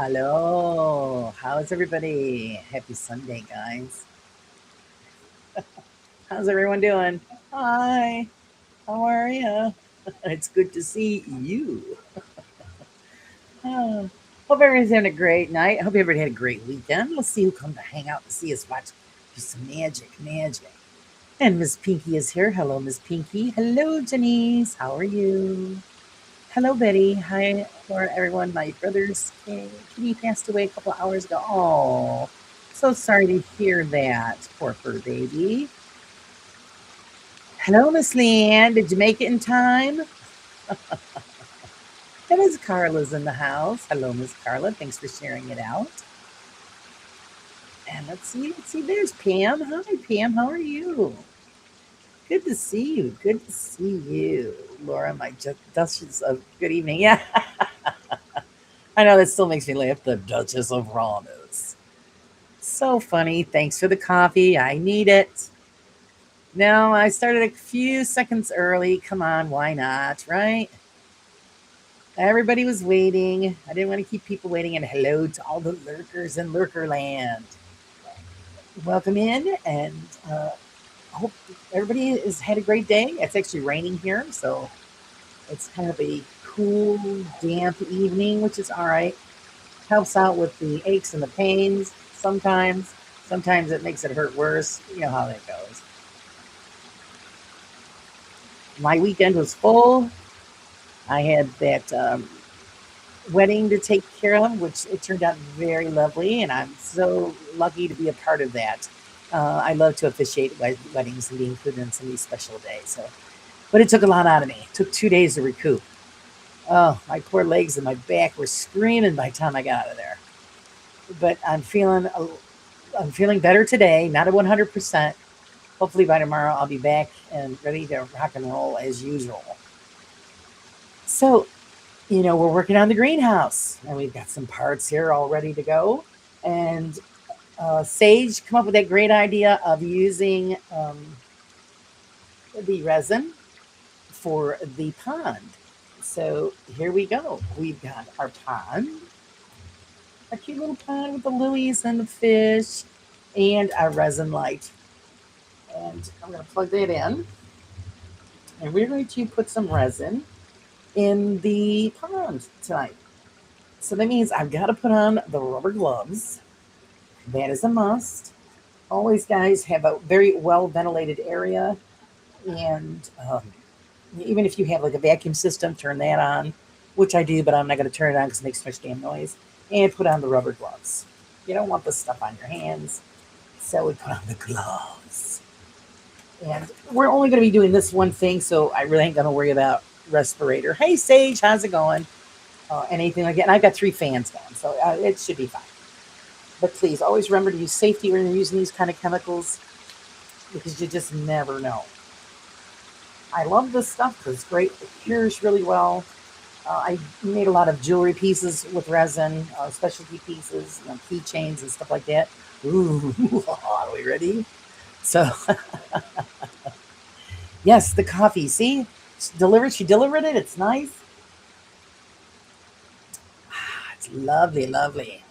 Hello. How's everybody? Happy Sunday, guys. How's everyone doing? Hi. How are you? It's good to see you. Oh, hope everybody's having a great night. Hope everybody had a great weekend. Let's see who come to hang out and see us watch do some magic. And Miss Pinky is here. Hello, Miss Pinky. Hello, Janice. How are you? Hello, Betty. Hi, for everyone. My brother's kitty passed away a couple hours ago. Oh, so sorry to hear that. Poor fur baby. Hello, Miss Leanne. Did you make it in time? That is Carla's in the house. Hello, Miss Carla. Thanks for sharing it out. And let's see. There's Pam. Hi, Pam. How are you? Good to see you. Good to see you, Laura. My Duchess of Good evening. Yeah, I know that still makes me laugh. The Duchess of Ramos. So funny. Thanks for the coffee. I need it. No, I started a few seconds early. Come on, why not? Right? Everybody was waiting. I didn't want to keep people waiting. And hello to all the lurkers in Lurkerland. Welcome in, and I hope everybody has had a great day. It's actually raining here, so it's kind of a cool, damp evening, which is all right. Helps out with the aches and the pains sometimes. Sometimes it makes it hurt worse. You know how that goes. My weekend was full. I had that wedding to take care of, which it turned out very lovely, and I'm so lucky to be a part of that. I love to officiate weddings and be included in some of these special days. So, but it took a lot out of me. It took 2 days to recoup. Oh, my poor legs and my back were screaming by the time I got out of there. But I'm feeling better today. Not at 100%. Hopefully by tomorrow I'll be back and ready to rock and roll as usual. So, we're working on the greenhouse, and we've got some parts here all ready to go. And Sage come up with that great idea of using the resin for the pond. So here we go. We've got our pond, our cute little pond with the lilies and the fish, and our resin light. And I'm going to plug that in, and we're going to put some resin in the pond tonight. So that means I've got to put on the rubber gloves. That is a must. Always, guys, have a very well ventilated area. And even if you have like a vacuum system, turn that on, which I do, but I'm not going to turn it on because it makes too much damn noise. And put on the rubber gloves. You don't want this stuff on your hands. So we put on the gloves. And we're only going to be doing this one thing, so I really ain't going to worry about respirator. Hey, Sage, how's it going? Anything like that. And I've got 3 fans going, so it should be fine. But please, always remember to use safety when you're using these kind of chemicals, because you just never know. I love this stuff because it's great. It cures really well. I made a lot of jewelry pieces with resin, specialty pieces, keychains and stuff like that. Ooh, are we ready? So, yes, the coffee. See, she delivered it. It's nice. It's lovely, lovely.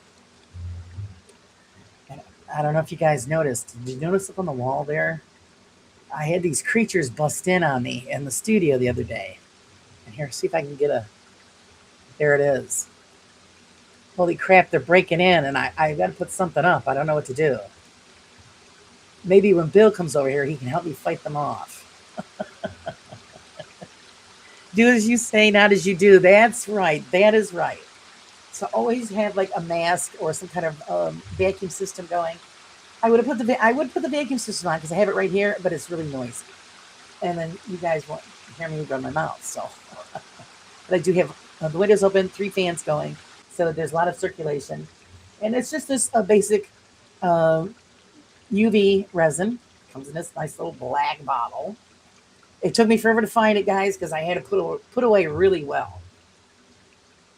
And I don't know if you guys noticed. Did you notice up on the wall there? I had these creatures bust in on me in the studio the other day. And here, see if I can get a. There it is. Holy crap, they're breaking in, and I got to put something up. I don't know what to do. Maybe when Bill comes over here, he can help me fight them off. Do as you say, not as you do. That's right. That is right. So always have like a mask or some kind of vacuum system going. I would put the vacuum system on because I have it right here, but it's really noisy, and then you guys won't hear me run my mouth. So, but I do have the windows open, 3 fans going, so there's a lot of circulation, and it's just this basic UV resin. Comes in this nice little black bottle. It took me forever to find it, guys, because I had to put away really well.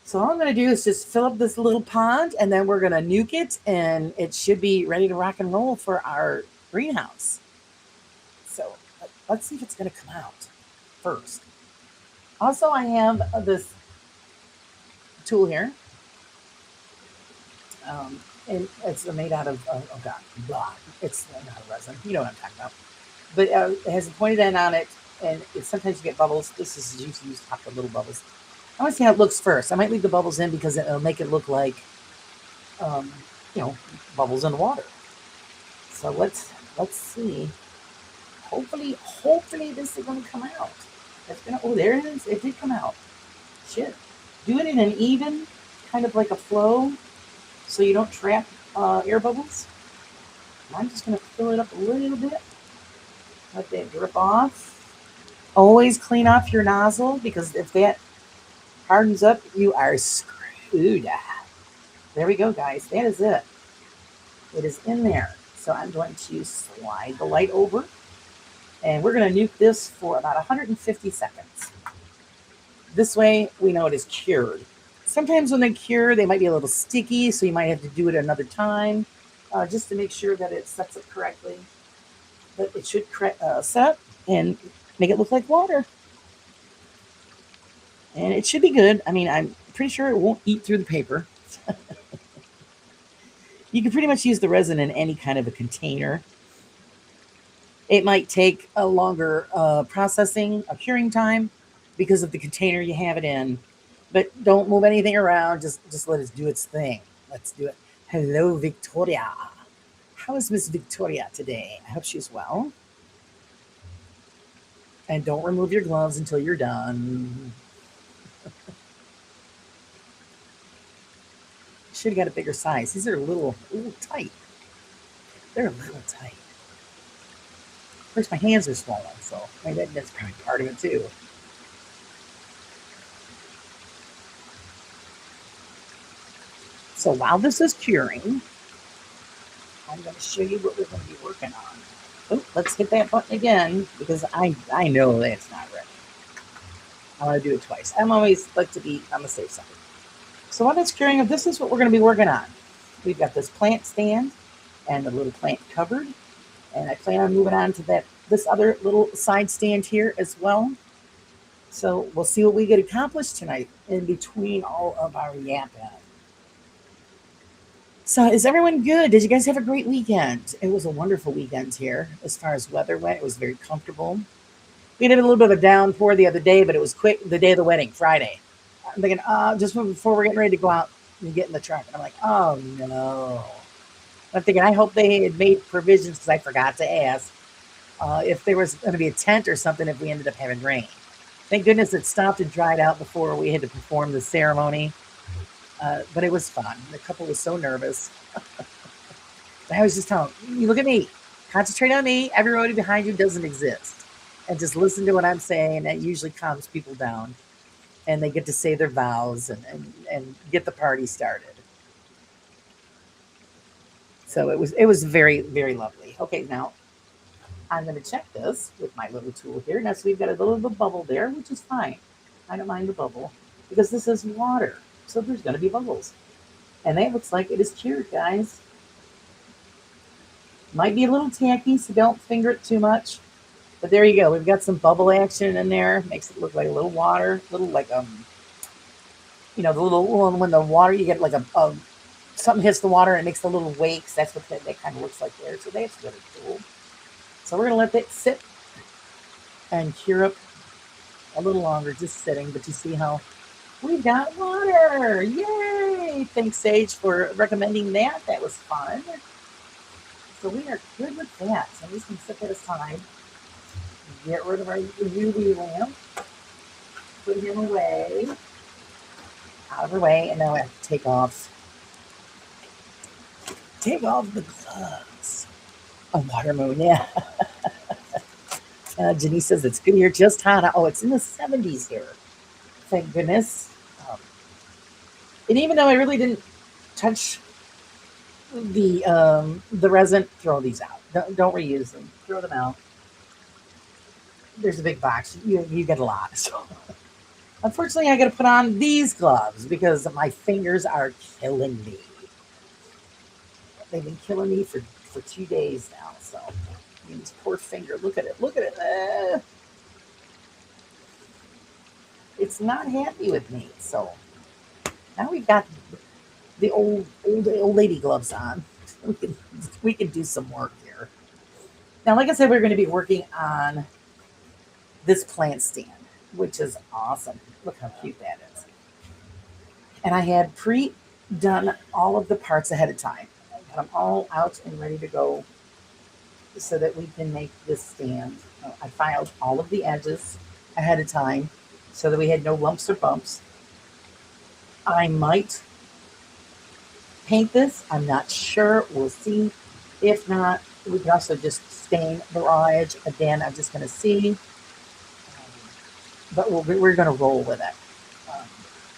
So all I'm going to do is just fill up this little pond, and then we're going to nuke it, and it should be ready to rock and roll for our greenhouse. So let's see if it's going to come out first. Also, I have this tool here, and it's made out of, oh God, blah. It's not a resin. You know what I'm talking about. But it has a pointed end on it, and sometimes you get bubbles. This is used to stop the little bubbles. I want to see how it looks first. I might leave the bubbles in because it'll make it look like, bubbles in water. So let's see. Hopefully this is going to come out. Oh, there it is. It did come out. Shit. Do it in an even, kind of like a flow, so you don't trap air bubbles. I'm just going to fill it up a little bit. Let that drip off. Always clean off your nozzle, because if that hardens up, you are screwed. There we go, guys. That is it. It is in there. So I'm going to slide the light over, and we're going to nuke this for about 150 seconds. This way, we know it is cured. Sometimes when they cure, they might be a little sticky, so you might have to do it another time just to make sure that it sets up correctly. But it should set and make it look like water. And it should be good. I mean, I'm pretty sure it won't eat through the paper. You can pretty much use the resin in any kind of a container. It might take a longer processing, a curing time, because of the container you have it in. But don't move anything around. Just let it do its thing. Let's do it. Hello, Victoria. How is Miss Victoria today? I hope she's well. And don't remove your gloves until you're done. Should have got a bigger size. These are a little tight. They're a little tight. Of course, my hands are swollen, so maybe that's probably part of it too. So while this is curing, I'm going to show you what we're going to be working on. Oh, let's hit that button again, because I know that's not ready. I want to do it twice. I'm always like to be on the safe side. So while it's curing, this is what we're going to be working on. We've got this plant stand and the little plant cupboard, and I plan on moving on to this other little side stand here as well. So we'll see what we get accomplished tonight in between all of our yapping. So is everyone good? Did you guys have a great weekend? It was a wonderful weekend here. As far as weather went, it was very comfortable. We had a little bit of a downpour the other day, but it was quick. The day of the wedding, Friday. I'm thinking, just before we're getting ready to go out and get in the truck. And I'm like, oh no. I'm thinking, I hope they had made provisions, because I forgot to ask if there was going to be a tent or something if we ended up having rain. Thank goodness it stopped and dried out before we had to perform the ceremony. But it was fun. The couple was so nervous. I was just telling them, you look at me, concentrate on me. Everybody behind you doesn't exist. And just listen to what I'm saying. That usually calms people down. And they get to say their vows and get the party started. So it was very, very lovely. Okay, now I'm going to check this with my little tool here. Now, so we've got a little bubble there, which is fine. I don't mind the bubble, because this is water. So there's going to be bubbles. And that looks like it is cured, guys. Might be a little tacky, so don't finger it too much. But there you go. We've got some bubble action in there. Makes it look like a little water. Little like, the little one, when the water, you get like something hits the water and it makes the little wakes. That's what that kind of looks like there. So that's really cool. So we're going to let that sit and cure up a little longer, just sitting. But you see how we've got water. Yay! Thanks, Sage, for recommending that. That was fun. So we are good with that. So I'm just going to set that aside. Get rid of our UV lamp. Put him away. Out of our way. And now I have to take off the gloves. A water moon, yeah. Janice says it's good here, just hot. Oh, it's in the 70s here. Thank goodness. Um, and even though I really didn't touch the resin, throw these out. Don't reuse them. Throw them out. There's a big box. You get a lot. So unfortunately, I got to put on these gloves because my fingers are killing me. They've been killing me for 2 days now. So I mean, this poor finger. Look at it. Look at it. It's not happy with me. So now we've got the old lady gloves on. We can we can do some work here. Now, like I said, we're going to be working on this plant stand, which is awesome. Look how cute that is. And I had pre-done all of the parts ahead of time. I got them all out and ready to go so that we can make this stand. I filed all of the edges ahead of time so that we had no lumps or bumps. I might paint this. I'm not sure. We'll see. If not, we can also just stain the raw edge. Again, I'm just going to see. But we're going to roll with it. Um,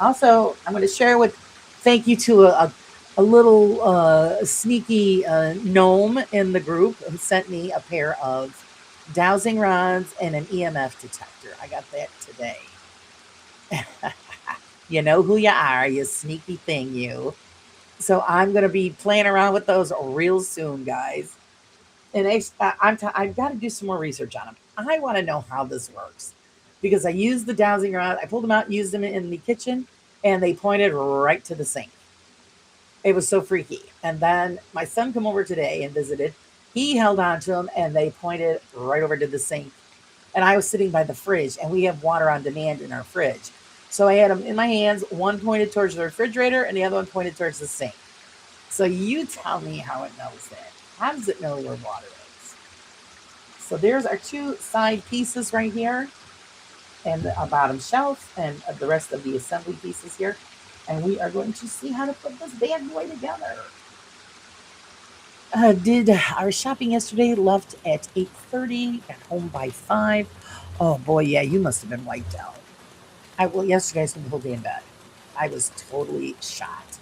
Also, I'm going to share with thank you to a little sneaky gnome in the group who sent me a pair of dowsing rods and an EMF detector. I got that today. You know who you are, you sneaky thing, you. So I'm going to be playing around with those real soon, guys. And I've got to do some more research on them. I want to know how this works because I used the dowsing rod. I pulled them out, used them in the kitchen, and they pointed right to the sink. It was so freaky. And then my son come over today and visited. He held on to them, and they pointed right over to the sink. And I was sitting by the fridge, and we have water on demand in our fridge. So I had them in my hands. One pointed towards the refrigerator, and the other one pointed towards the sink. So you tell me how it knows that. How does it know where water is? So there's our two side pieces right here and a bottom shelf and the rest of the assembly pieces here. And we are going to see how to put this bad boy together. Did our shopping yesterday, left at 8:30, got home by 5. Oh boy, yeah, you must have been wiped out. Well, yesterday I spent the whole day in bed. I was totally shot.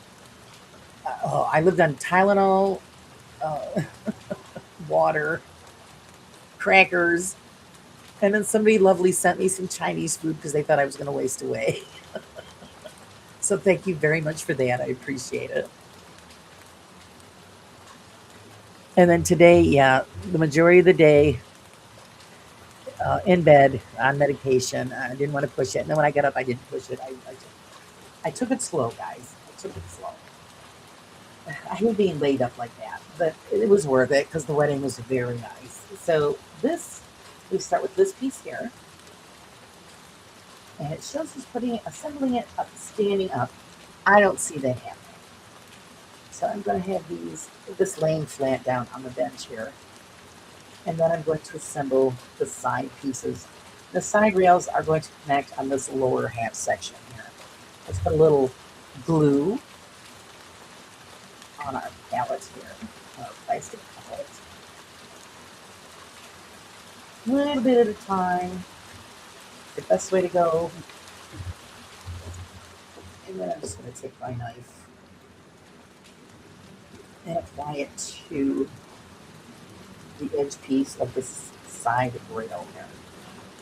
I lived on Tylenol, uh, water, crackers, and then somebody lovely sent me some Chinese food because they thought I was going to waste away. So thank you very much for that. I appreciate it. And then today, yeah, the majority of the day in bed on medication. I didn't want to push it. And then when I got up, I didn't push it. I took it slow, guys. I took it slow. I hate being laid up like that, but it was worth it because the wedding was very nice. So this, we start with this piece here, and it shows us putting it, assembling it up, standing up. I don't see that happening. So I'm going to have this laying flat down on the bench here, and then I'm going to assemble the side pieces. The side rails are going to connect on this lower half section here. Let's put a little glue on our pallet here, our plastic pallet. A little bit at a time. The best way to go. And then I'm just going to take my knife and apply it to the edge piece of this side rail here.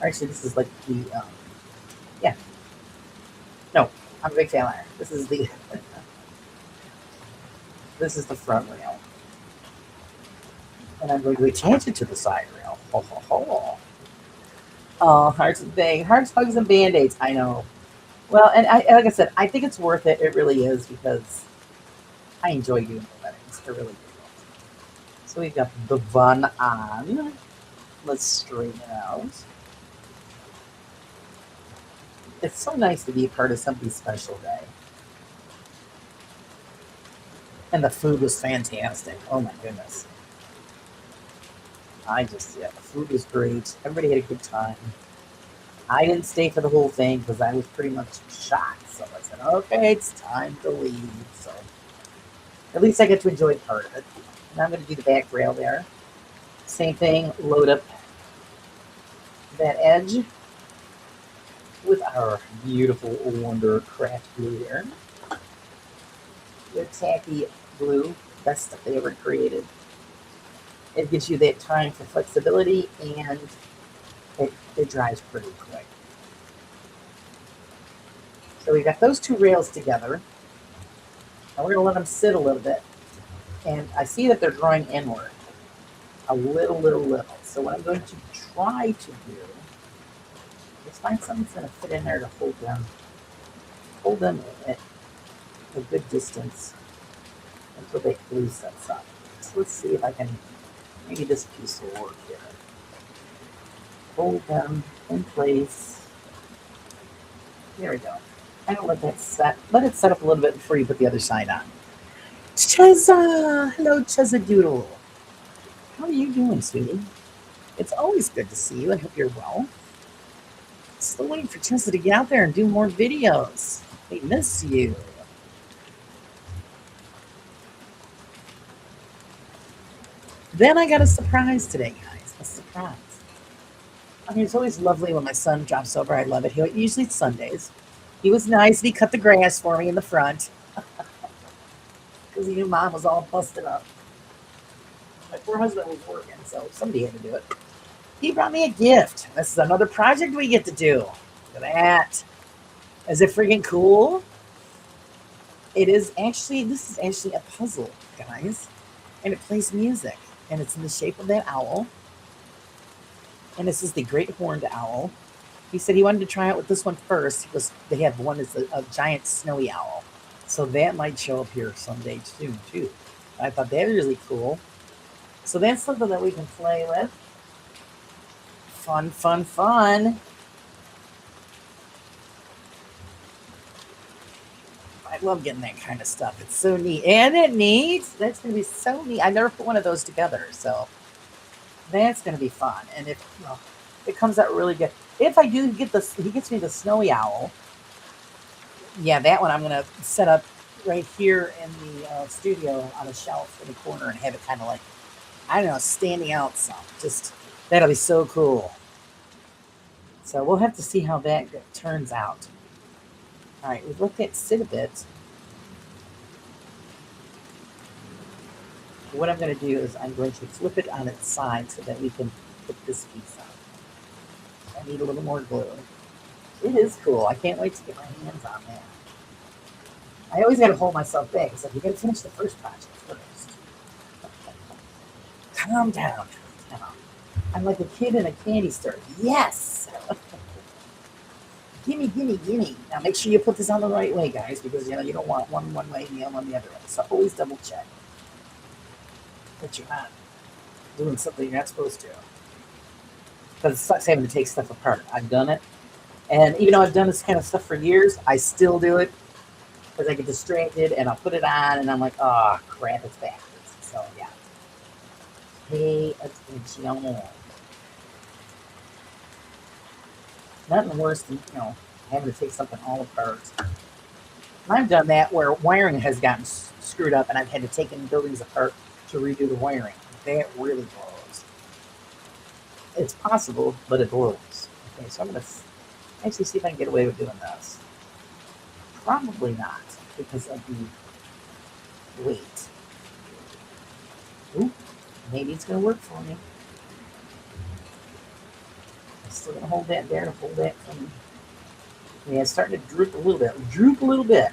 Actually, this is like yeah, no, I'm a big fan iron. This is the this is the front rail, and I'm going to attach it to the side rail. Ho ho ho! Oh, hearts and thing, hearts, hugs, and band-aids. I know. Well, and like I said, I think it's worth it. It really is because I enjoy doing the weddings. I really do. So we've got the bun on. Let's straighten it out. It's so nice to be a part of somebody's special day. And the food was fantastic. Oh my goodness. Yeah, the food was great. Everybody had a good time. I didn't stay for the whole thing because I was pretty much shot. So I said, okay, it's time to leave. So at least I get to enjoy part of it. And I'm going to do the back rail there. Same thing, load up that edge with our beautiful Wonder Craft glue here. Their tacky glue, best stuff they ever created. It gives you that time for flexibility, and it dries pretty quick. So we got those two rails together, and we're gonna let them sit a little bit. And I see that they're drawing inward, a little. So what I'm going to try to do is find something that's gonna fit in there to hold them at a good distance until they glue sets up. So let's see if I can, maybe this piece will work here. Hold them in place. There we go. I'm gonna let it set up a little bit before you put the other side on. Cheza! Hello, Cheza Doodle. How are you doing, sweetie? It's always good to see you. I hope you're well. Still waiting for Cheza to get out there and do more videos. They miss you. Then I got a surprise today, guys. A surprise. I mean, it's always lovely when my son drops over. I love it. Usually it's Sundays. He was nice and he cut the grass for me in the front because he knew Mom was all busted up. My poor husband was working, so somebody had to do it. He brought me a gift. This is another project we get to do. Look at that. Is it freaking cool? This is actually a puzzle, guys. And it plays music. And it's in the shape of that owl. And this is the great horned owl. He said he wanted to try out with this one first because they have one that's a giant snowy owl. So that might show up here someday soon, too. I thought that was really cool. So that's something that we can play with. Fun. I love getting that kind of stuff. It's so neat. And it neat. That's going to be so neat. I never put one of those together. So that's going to be fun. And if it comes out really good. If I do get this, he gets me the snowy owl. Yeah, that one I'm going to set up right here in the studio on a shelf in the corner and have it kind of like, I don't know, standing out some. Just, that'll be so cool. So we'll have to see how that turns out. All right, we've let that sit a bit. What I'm going to do is I'm going to flip it on its side so that we can put this piece on. I need a little more glue. It is cool. I can't wait to get my hands on that. I always got to hold myself back. So you got to finish the first project first. Calm down. I'm like a kid in a candy store. Yes! Gimme. Now make sure you put this on the right way, guys, because you don't want one way and the other one the other way. So always double check that you're not doing something you're not supposed to. Because it sucks having to take stuff apart. I've done it. And even though I've done this kind of stuff for years, I still do it because I get distracted and I'll put it on and I'm like, oh, crap, it's backwards. So, yeah. Pay attention. Nothing worse than, having to take something all apart. And I've done that where wiring has gotten screwed up and I've had to take in buildings apart to redo the wiring. That really blows. It's possible, but it blows. Okay, so I'm going to actually see if I can get away with doing this. Probably not, because of the weight. Ooh, maybe it's going to work for me. I'm still going to hold that there to hold that from... Yeah, it's starting to droop a little bit.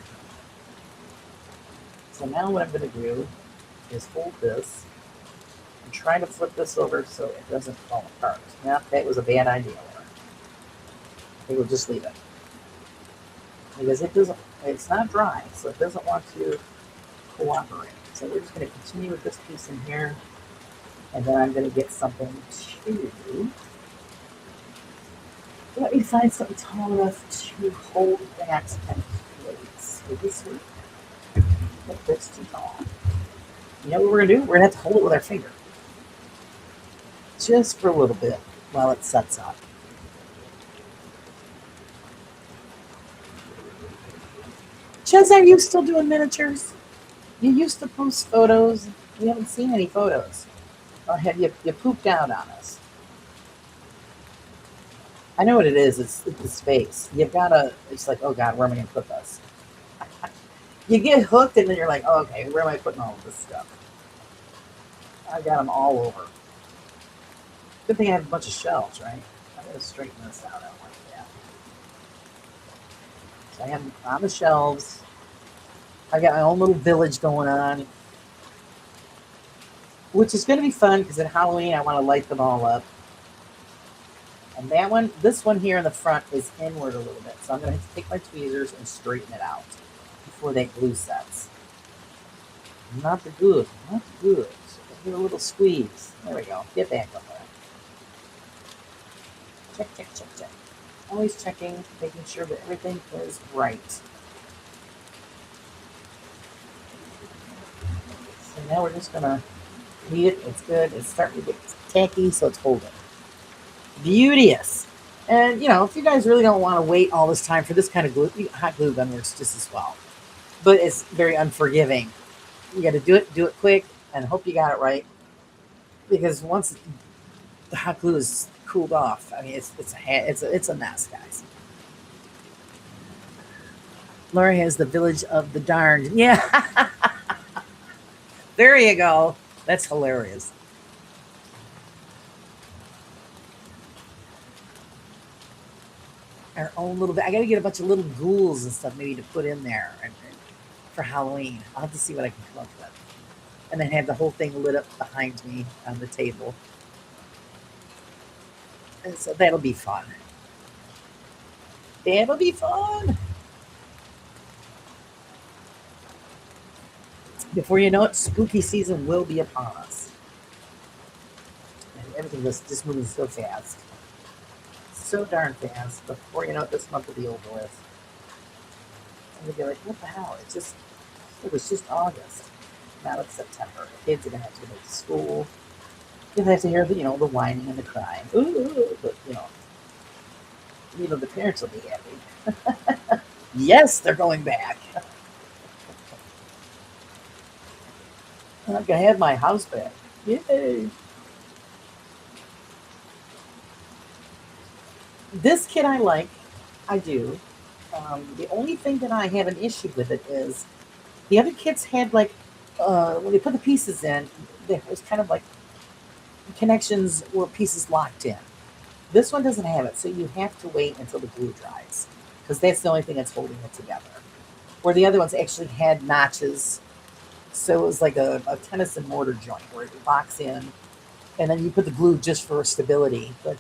So now what I'm going to do is hold this and try to flip this over so it doesn't fall apart. Now, that was a bad idea. I think we'll just leave it. Because it's not dry, so it doesn't want to cooperate. So we're just going to continue with this piece in here. And then I'm going to get something to... Let me find something tall enough to hold that in place. So this one, that's too tall. You know what we're going to do? We're going to have to hold it with our finger. Just for a little bit while it sets up. Ches, are you still doing miniatures? You used to post photos. We haven't seen any photos. Or have you pooped out on us? I know what it is. It's the space. You've got to, it's like, oh God, where am I going to put this? You get hooked and then you're like, oh, okay, where am I putting all of this stuff? I got them all over. Good thing I have a bunch of shelves, right? I got to straighten this out. I don't like that. So I have them on the shelves. I got my own little village going on, which is going to be fun because at Halloween I want to light them all up. And that one, this one here in the front is inward a little bit. So I'm going to have to take my tweezers and straighten it out before that glue sets. Not the good, not the good. So give it a little squeeze. There we go. Get back up there. Check, check, check, check. Always checking, making sure that everything is right. So now we're just going to leave it. It's good. It's starting to get tacky, so it's holding. Beauteous. And, you know, if you guys really don't want to wait all this time for this kind of glue, hot glue gun works just as well. But it's very unforgiving. You got to do it quick, and hope you got it right. Because once the hot glue is cooled off, I mean, it's a mess, guys. Laura has the village of the darned. Yeah, there you go. That's hilarious. Our own little bit. I got to get a bunch of little ghouls and stuff maybe to put in there for Halloween. I'll have to see what I can come up with. And then have the whole thing lit up behind me on the table. And so that'll be fun. That'll be fun. Before you know it, spooky season will be upon us. And everything is just moving so fast. So darn fast. Before you know it, this month will be over with. And you'll be like, what the hell? It was just August. Now it's September. The kids are gonna have to go to school. You'll have to hear the the whining and the crying. Ooh, but the parents will be happy. Yes, they're going back. I'm gonna have my house back. Yay! This kit I like. I do. The only thing that I have an issue with it is the other kits had like when they put the pieces in, there was kind of like connections where pieces locked in. This one doesn't have it, so you have to wait until the glue dries because that's the only thing that's holding it together. Where the other ones actually had notches, so it was like a tennis and mortar joint where it locks in, and then you put the glue just for stability. But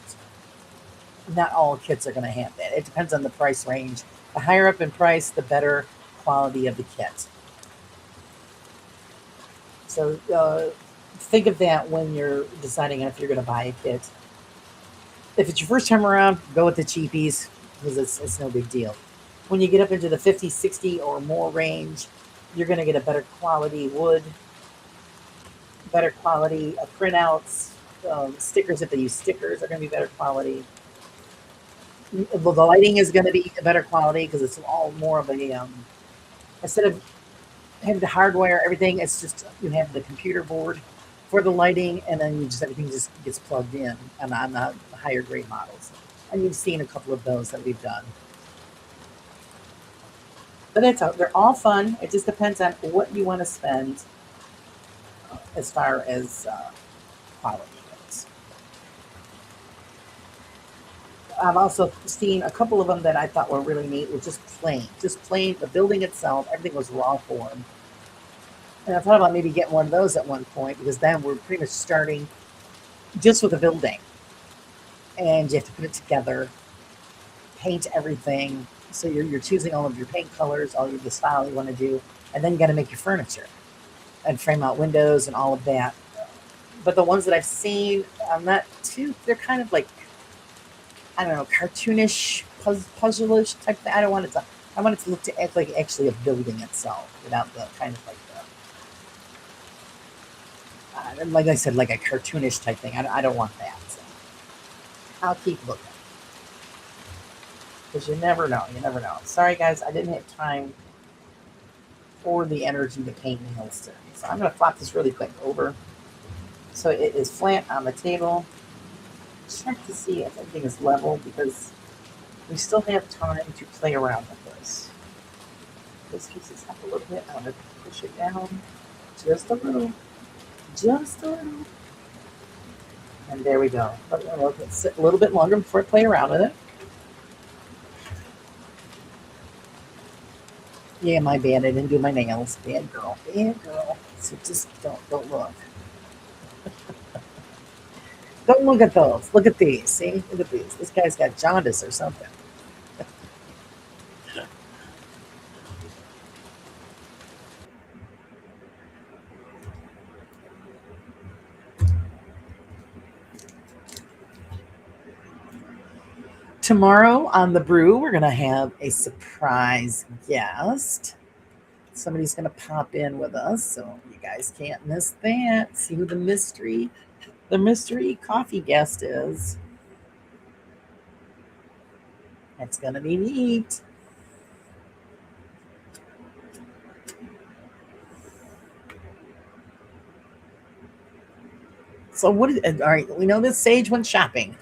not all kits are going to have that. It depends on the price range. The higher up in price, the better quality of the kit. So think of that when you're deciding if you're going to buy a kit. If it's your first time around, go with the cheapies because it's no big deal. When you get up into the 50, 60 or more range, you're going to get a better quality wood, better quality printouts, stickers. If they use stickers, are going to be better quality. Well, the lighting is going to be a better quality because it's all more of a instead of having to hardwire everything, it's just you have the computer board for the lighting, and then everything just gets plugged in on the higher grade models. And you've seen a couple of those that we've done. But they're all fun. It just depends on what you want to spend as far as quality goes. I've also seen a couple of them that I thought were really neat. Were just plain. The building itself, everything was raw form. And I thought about maybe getting one of those at one point because then we're pretty much starting just with the building, and you have to put it together, paint everything. So you're choosing all of your paint colors, all of the style you want to do, and then you got to make your furniture and frame out windows and all of that. But the ones that I've seen, I'm not too. They're kind of like, I don't know, cartoonish, puzzle-ish type thing. I don't want it to. I want it to look to act like actually a building itself, without the kind of like the, like I said, like a cartoonish type thing. I don't want that. So I'll keep looking because you never know. You never know. Sorry, guys, I didn't have time for the energy to paint nails today. So I'm going to flop this really quick over So it is flat on the table. Check to see if everything is level because we still have time to play around with this. This keeps us up a little bit. I'm going to push it down just a little. Just a little. And there we go. Let it sit a little bit longer before I play around with it. Yeah, my bad. I didn't do my nails. Bad girl. Bad girl. So just don't look. Don't look at those. Look at these. See? Look at these. This guy's got jaundice or something. Tomorrow on The Brew, we're going to have a surprise guest. Somebody's going to pop in with us, so you guys can't miss that. See who the mystery coffee guest is. It's going to be neat. So all right, we know that Sage went shopping.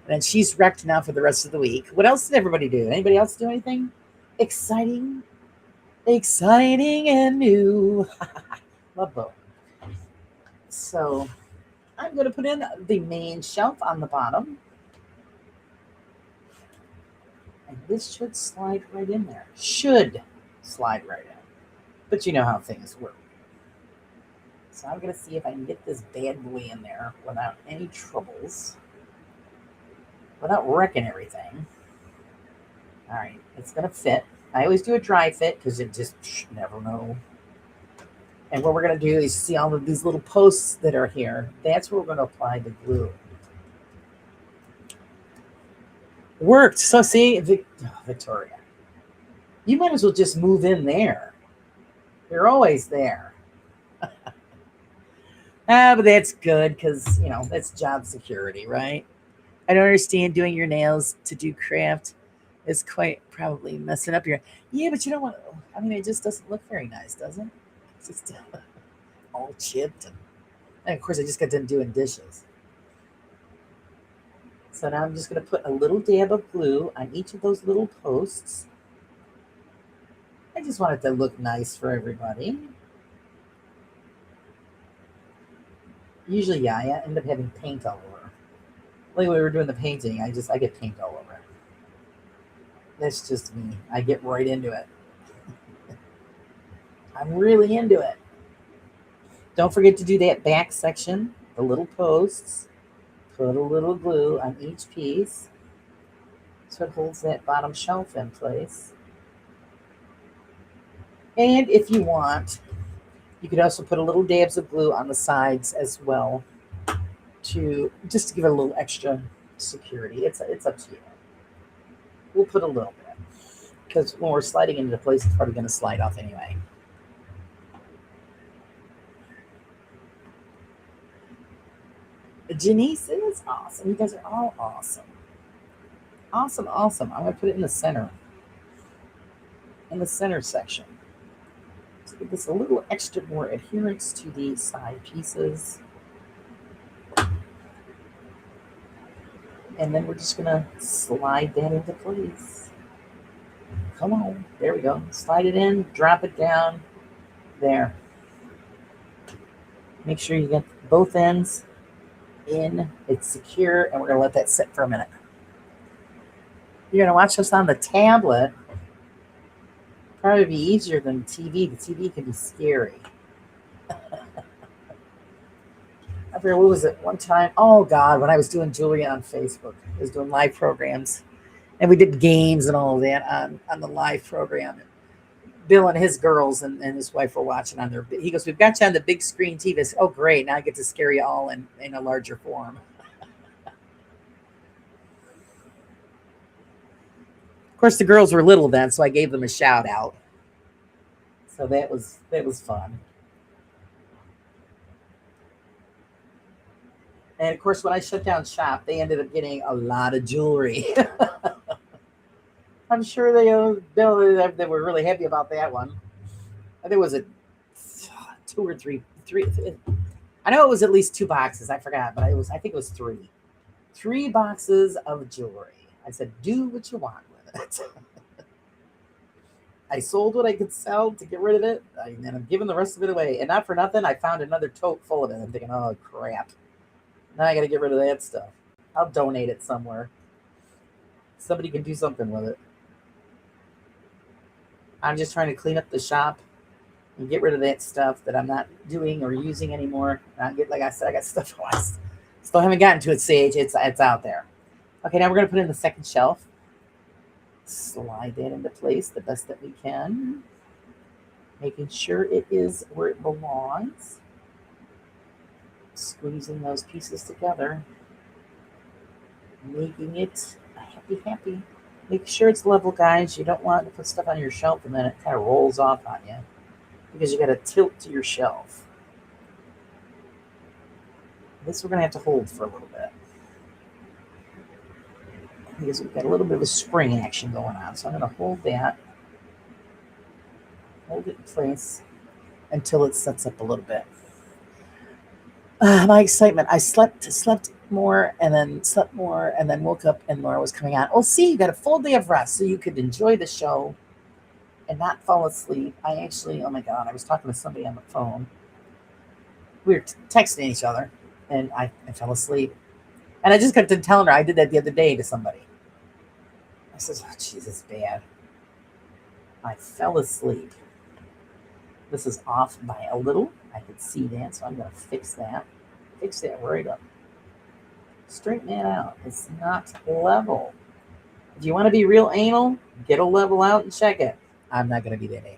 And she's wrecked now for the rest of the week. What else did everybody do? Anybody else do anything exciting? Exciting and new. Love both. So I'm going to put in the main shelf on the bottom. And this should slide right in there. Should slide right in. But you know how things work. So I'm going to see if I can get this bad boy in there without any troubles. Without wrecking everything. All right, it's going to fit. I always do a dry fit because it just never know. And what we're going to do is see all of these little posts that are here. That's where we're going to apply the glue. Worked. So see, Victoria, you might as well just move in there. You're always there. But that's good because, that's job security, right? I don't understand doing your nails to do craft is quite probably messing up your. Yeah, but you don't want. It just doesn't look very nice, does it? It's just all chipped, and of course, I just got done doing dishes. So now I'm just going to put a little dab of glue on each of those little posts. I just want it to look nice for everybody. Usually, I end up having paint all over. Like when we were doing the painting, I get paint all over. That's just me. I get right into it. I'm really into it. Don't forget to do that back section, the little posts. Put a little glue on each piece so it holds that bottom shelf in place. And if you want, you could also put a little dabs of glue on the sides as well to give it a little extra security. It's up to you. We'll put a little bit because when we're sliding into place, it's probably going to slide off anyway. Janice is awesome. You guys are all awesome. Awesome. I'm going to put it in the center. In the center section. To give this a little extra more adherence to the side pieces. And then we're just going to slide that into place. Come on. There we go. Slide it in. Drop it down. There. Make sure you get both ends in. It's secure. And we're going to let that sit for a minute. You're going to watch this on the tablet. Probably be easier than TV. The TV can be scary. I forget, what was it? One time, oh God, when I was doing jewelry on Facebook, I was doing live programs, and we did games and all of that on the live program. Bill and his girls and his wife were watching on their. He goes, "We've got you on the big screen TV." I said, "Oh, great! Now I get to scare you all in a larger form." Of course, the girls were little then, so I gave them a shout out. So that was fun. And of course, when I shut down shop, they ended up getting a lot of jewelry. I'm sure they were really happy about that one. I think it was a two or three. I know it was at least 2 boxes. I forgot, but I think it was three. 3 boxes of jewelry. I said, do what you want with it. I sold what I could sell to get rid of it, and then I'm giving the rest of it away. And not for nothing, I found another tote full of it. I'm thinking, oh crap! Now I got to get rid of that stuff. I'll donate it somewhere. Somebody can do something with it. I'm just trying to clean up the shop and get rid of that stuff that I'm not doing or using anymore. Not get, like I said, I got stuff I still haven't gotten to it, Sage. It's out there. Okay, now we're gonna put in the second shelf. Slide that into place the best that we can, making sure it is where it belongs. Squeezing those pieces together, making it happy. Make sure it's level, guys. You don't want to put stuff on your shelf and then it kind of rolls off on you, because you got to tilt to your shelf. This we're going to have to hold for a little bit, because we've got a little bit of a spring action going on. So I'm going to hold that, hold it in place until it sets up a little bit. My excitement. I slept more and then slept more and then woke up and more was coming on. Oh, see, you got a full day of rest so you could enjoy the show and not fall asleep. I actually, oh my God, I was talking to somebody on the phone. We were texting each other and I fell asleep. And I just got to telling her I did that the other day to somebody. I said, oh, geez, it's bad. I fell asleep. This is off by a little. I could see that, so I'm going to fix that. Fix that right up. Straighten that out. It's not level. If you want to be real anal, get a level out and check it. I'm not going to be that anal.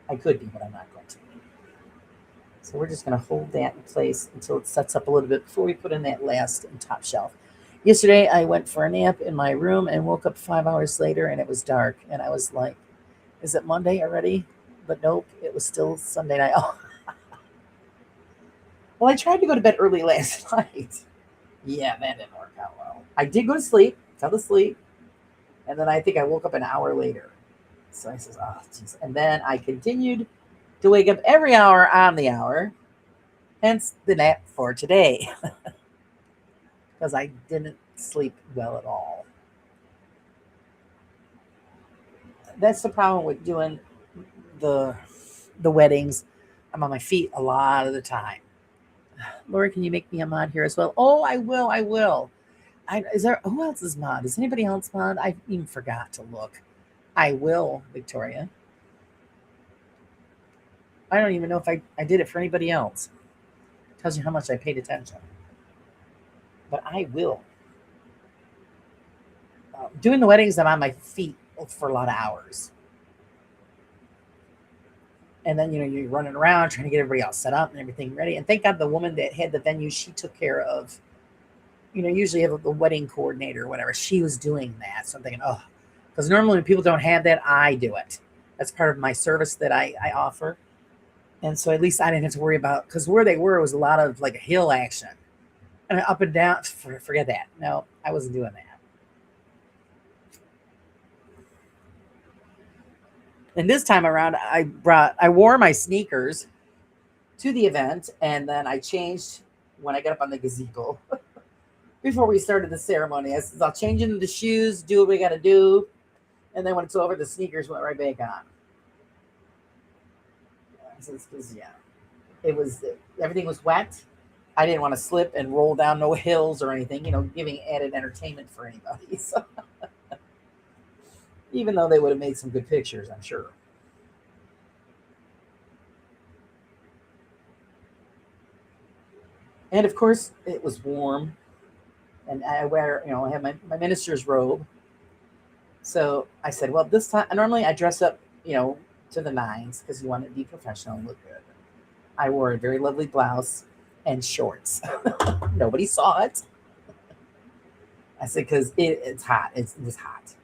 I could be, but I'm not going to be. So we're just going to hold that in place until it sets up a little bit before we put in that last and top shelf. Yesterday, I went for a nap in my room and woke up 5 hours later, and it was dark. And I was like, is it Monday already? But nope, it was still Sunday night. Oh. Well, I tried to go to bed early last night. Yeah, that didn't work out well. I did go to sleep, fell asleep, and then I think I woke up an hour later. So I says, oh, geez. And then I continued to wake up every hour on the hour, hence the nap for today, because I didn't sleep well at all. That's the problem with doing the weddings. I'm on my feet a lot of the time. Lori, can you make me a mod here as well? Oh, I will. Is there, who else is mod? Is anybody else mod? I even forgot to look. I will, Victoria. I don't even know if I did it for anybody else. Tells you how much I paid attention. But I will. Doing the weddings, I'm on my feet for a lot of hours. And then, you're running around trying to get everybody else set up and everything ready. And thank God the woman that had the venue, she took care of, usually have the wedding coordinator or whatever. She was doing that. So I'm thinking, oh, because normally when people don't have that, I do it. That's part of my service that I offer. And so at least I didn't have to worry about, because where they were was a lot of like a hill action. And up and down, forget that. No, I wasn't doing that. And this time around, I wore my sneakers to the event, and then I changed when I got up on the gazebo before we started the ceremony. I said, I'll change into the shoes, do what we got to do. And then when it's over, the sneakers went right back on. Because, yeah, everything was wet. I didn't want to slip and roll down no hills or anything, giving added entertainment for anybody. So, even though they would have made some good pictures, I'm sure. And of course, it was warm. And I wear, I have my minister's robe. So I said, well, this time, normally I dress up, to the nines because you want to be professional and look good. I wore a very lovely blouse and shorts. Nobody saw it. I said, because it's hot. It was hot.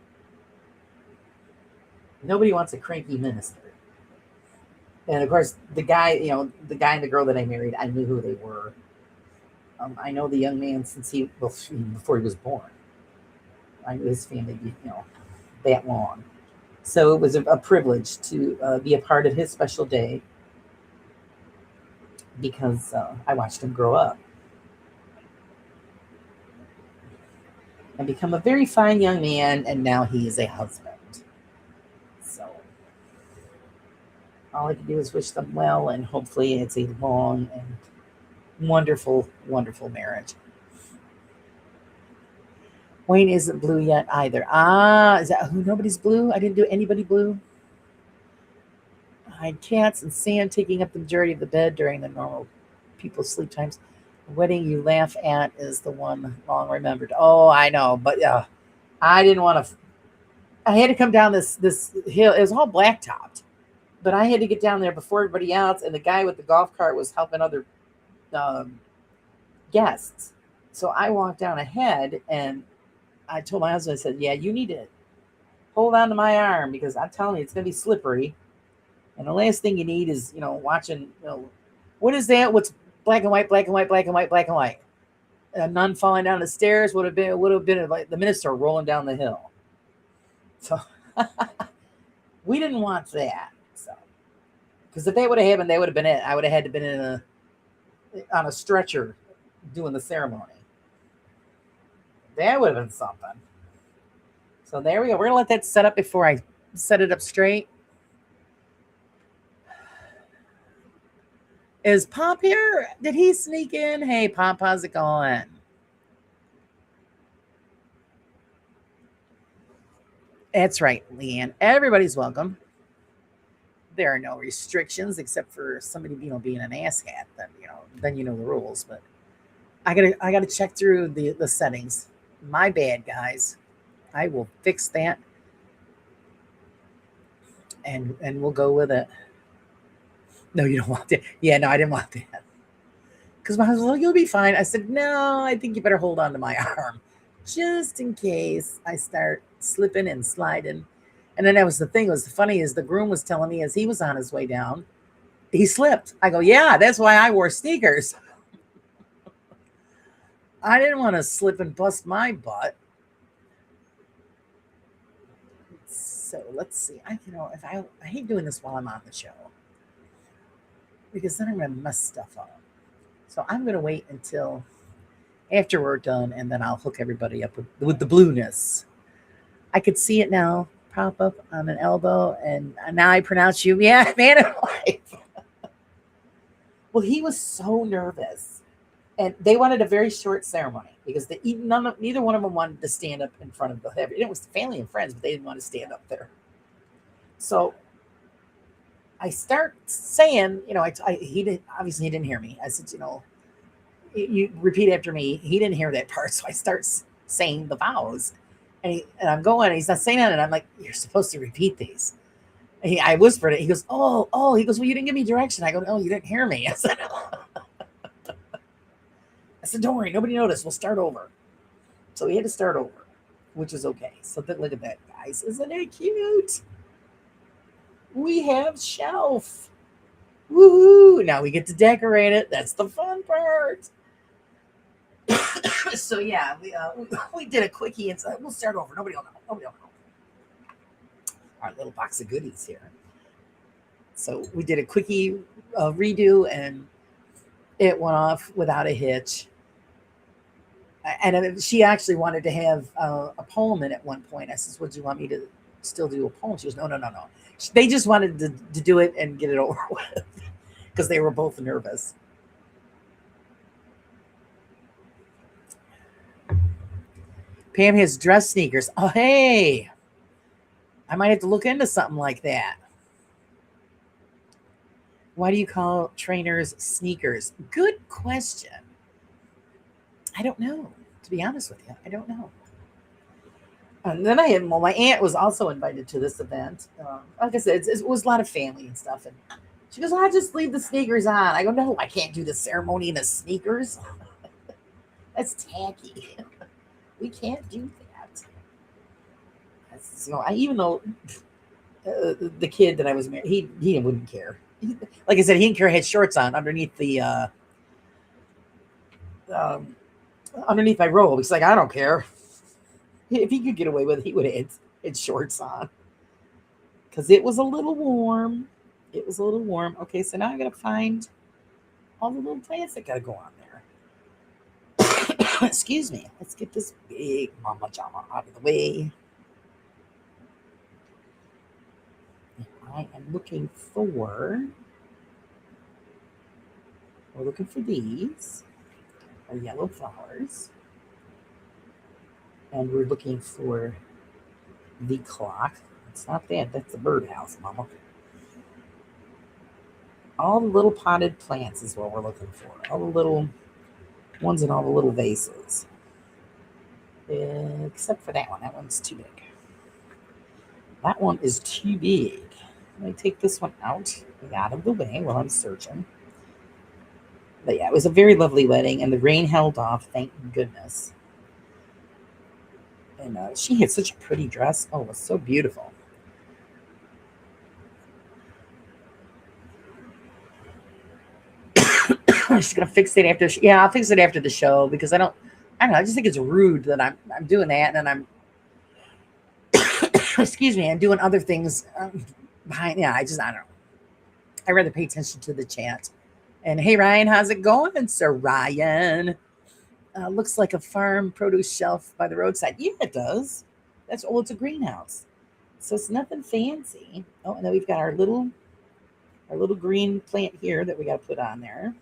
Nobody wants a cranky minister. And of course, the guy and the girl that I married, I knew who they were. I know the young man since before he was born. I knew his family, that long. So it was a privilege to be a part of his special day. because I watched him grow up and become a very fine young man, and now he is a husband. So all I can do is wish them well, and hopefully it's a long and wonderful, wonderful marriage. Wayne isn't blue yet either. Ah, is that who? Nobody's blue? I didn't do anybody blue. I had cats and sand taking up the majority of the bed during the normal people's sleep times. The wedding you laugh at is the one long remembered. Oh, I know, but I didn't want to. I had to come down this hill. It was all blacktopped, but I had to get down there before everybody else. And the guy with the golf cart was helping other um, guests. So I walked down ahead, and I told my husband, I said, "Yeah, you need to hold on to my arm because I'm telling you, it's going to be slippery. And the last thing you need is, watching, what is that? What's black and white, black and white, black and white, black and white? A nun falling down the stairs would have been like the minister rolling down the hill. So we didn't want that. So because if that would have happened, that would have been it. I would have had to been on a stretcher doing the ceremony. That would have been something. So there we go. We're gonna let that set up before I set it up straight. Is Pop here? Did he sneak in? Hey, Pop, how's it going? That's right, Leanne. Everybody's welcome. There are no restrictions except for somebody, being an asshat. Then you know the rules. But I gotta check through the settings. My bad, guys. I will fix that, and we'll go with it. No, you don't want that. Yeah, no, I didn't want that. Because my husband was like, "You'll be fine." I said, "No, I think you better hold on to my arm, just in case I start slipping and sliding." And then that was the thing. Was the funny is the groom was telling me as he was on his way down, he slipped. I go, "Yeah, that's why I wore sneakers. I didn't want to slip and bust my butt." So let's see. If I hate doing this while I'm on the show because then I'm gonna mess stuff up. So I'm gonna wait until after we're done, and then I'll hook everybody up with the blueness. I could see it now pop up on an elbow, and now I pronounce you, yeah, man and wife. Well, he was so nervous, and they wanted a very short ceremony because neither one of them wanted to stand up in front of the. It was family and friends, but they didn't want to stand up there. So I start saying, he didn't obviously he didn't hear me. I said, you repeat after me. He didn't hear that part, so I start saying the vows, and I'm going. And he's not saying that, and I'm like, "You're supposed to repeat these." I whispered it. He goes, "Oh, oh." He goes, "Well, you didn't give me direction." I go, "No, you didn't hear me." I said, "Don't worry, nobody noticed. We'll start over." So we had to start over, which is okay. So look at that, guys. Isn't it cute? We have shelf. Woohoo! Now we get to decorate it. That's the fun part. So yeah, we did a quickie and we'll start over. Nobody will know. Nobody will know. Our little box of goodies here. So we did a quickie redo, and it went off without a hitch. And she actually wanted to have a poem in at one point. I says, "Would you want me to still do a poem?" She goes, "No, no, no, no." They just wanted to do it and get it over with because they were both nervous. Pam has dress sneakers. Oh, hey, I might have to look into something like that. Why do you call trainers sneakers? Good question. I don't know. To be honest with you, I don't know. And then my aunt was also invited to this event. Like I said, it was a lot of family and stuff. And she goes, "Well, I just leave the sneakers on." I go, "No, I can't do the ceremony in the sneakers. That's tacky. We can't do that." Even though the kid that I was married, he wouldn't care. Like I said, he didn't care. He had shorts on um, underneath my robe. He's like, "I don't care." If he could get away with it, he would have had shorts on because it was a little warm. It was a little warm. Okay, so now I gotta find all the little plants that gotta go on there. Excuse me. Let's get this big mama jama out of the way. I am looking for. We're looking for these. Our yellow flowers. And we're looking for the clock. It's not that. That's the birdhouse, mama. All the little potted plants is what we're looking for. All the little ones in all the little vases. Except for that one. That one's too big. That one is too big. Let me take this one out of the way while I'm searching. But yeah, it was a very lovely wedding, and the rain held off. Thank goodness. And she had such a pretty dress. Oh, it was so beautiful. I'm just gonna fix it after. Yeah, I'll fix it after the show because I don't know. I just think it's rude that I'm doing that, and I'm excuse me. I'm doing other things behind. Yeah, I don't know. I rather pay attention to the chat. And hey, Ryan, how's it going, Sir Ryan? Looks like a farm produce shelf by the roadside. Yeah, it does. It's a greenhouse, so it's nothing fancy. Oh, and then we've got our little green plant here that we got to put on there.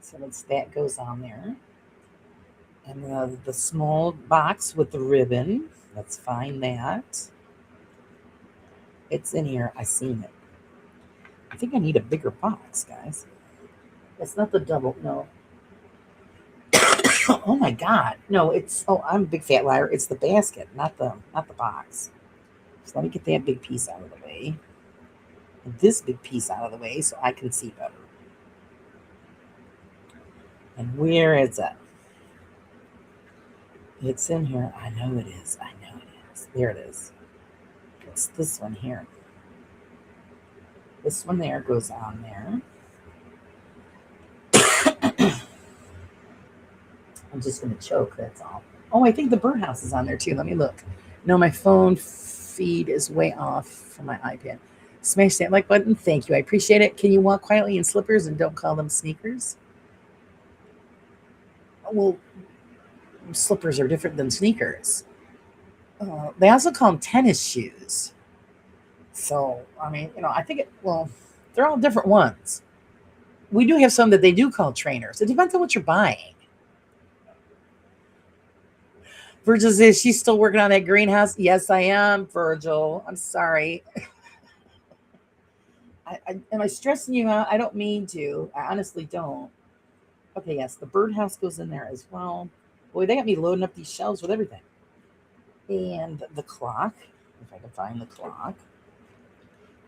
So that goes on there. And the small box with the ribbon. Let's find that. It's in here. I seen it. I think I need a bigger box, guys. It's not the double. No. Oh my God. No, it's. Oh, I'm a big fat liar. It's the basket, not the box. So let me get that big piece out of the way. And this big piece out of the way so I can see better. And where is it? It's in here. I know it is. There it is. It's this one here. This one there goes on there. I'm just going to choke, that's all. Oh, I think the birdhouse is on there too. Let me look. No, my phone feed is way off from my iPad. Smash that like button. Thank you. I appreciate it. Can you walk quietly in slippers and don't call them sneakers? Well, slippers are different than sneakers. They also call them tennis shoes. So, I mean, I think they're all different ones. We do have some that they do call trainers. It depends on what you're buying. Virgil says she's still working on that greenhouse. Yes, I am, Virgil. I'm sorry. Am I stressing you out? I don't mean to. I honestly don't. Okay, yes, the birdhouse goes in there as well. Boy, they got me loading up these shelves with everything. And the clock, if I can find the clock,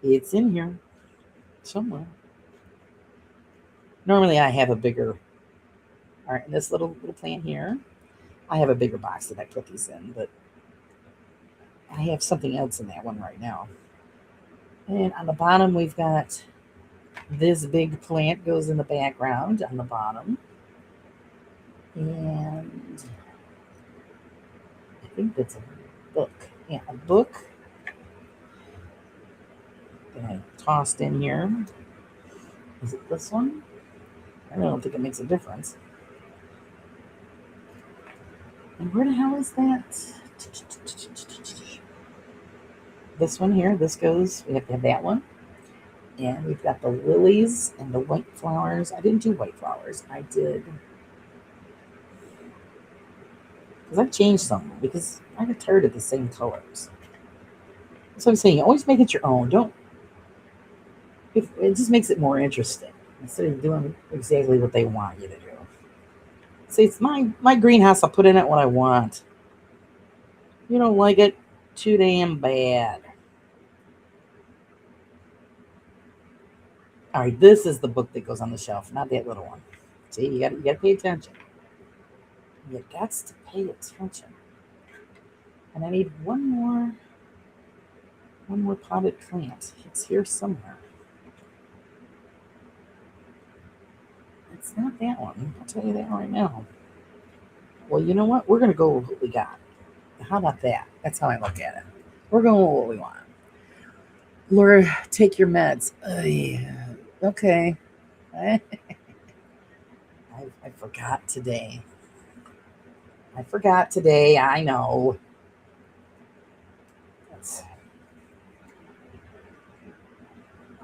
it's in here somewhere. Normally I have a bigger, all right, this little plant here, I have a bigger box that I put these in, but I have something else in that one right now. And on the bottom, we've got this big plant goes in the background on the bottom. And I think that's a book. Yeah, a book that I tossed in here. Is it this one? I don't think it makes a difference. And where the hell is that? This one here, this goes, we have to have that one. And we've got the lilies and the white flowers. I didn't do white flowers. I did, because I've changed some, because I got tired of the same colors. So I'm saying, always make it your own. It just makes it more interesting instead of doing exactly what they want you to do. See, it's my greenhouse. I'll put in it what I want. You don't like it? Too damn bad. All right, this is the book that goes on the shelf, not that little one. See, you got to pay attention. You got to pay attention. And I need one more potted plant. It's here somewhere. It's not that one. I'll tell you that right now. Well, you know what? We're going to go with what we got. How about that? That's how I look at it. We're going with what we want. Laura, take your meds. Yeah. Okay. I forgot today. I know.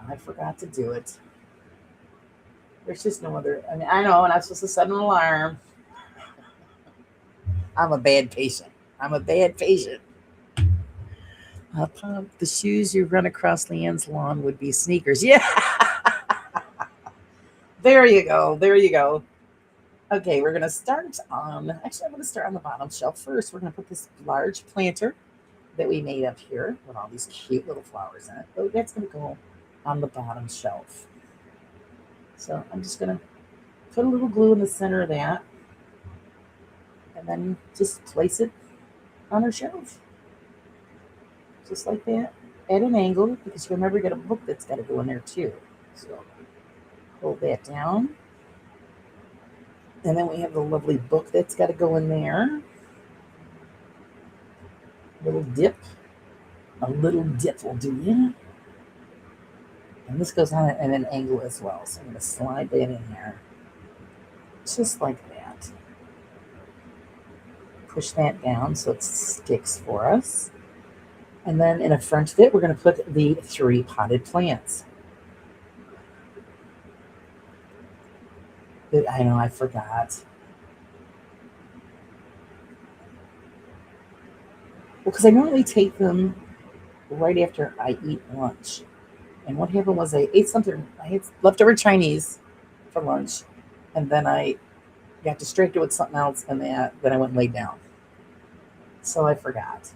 I forgot to do it. There's just no other. I mean, I know, and I'm supposed to set an alarm. I'm a bad patient. I'm a bad patient. The shoes you run across Leanne's lawn would be sneakers. Yeah, there you go. There you go. Okay, we're gonna start on. Actually, I'm gonna start on the bottom shelf first. We're gonna put this large planter that we made up here with all these cute little flowers in it. Oh, that's gonna go on the bottom shelf. So I'm just gonna put a little glue in the center of that, and then just place it on our shelf, just like that, at an angle, because you remember you got a book that's got to go in there too. So hold that down, and then we have the lovely book that's got to go in there. Little dip, a little dip will do you. And this goes on at an angle as well, so I'm going to slide that in there, just like that. Push that down so it sticks for us. And then in a front of it, we're going to put the 3 potted plants. I know, I forgot. Well, because I normally take them right after I eat lunch. And what happened was I ate something, I had leftover Chinese for lunch, and then I got distracted with something else, and then I went and laid down. So I forgot.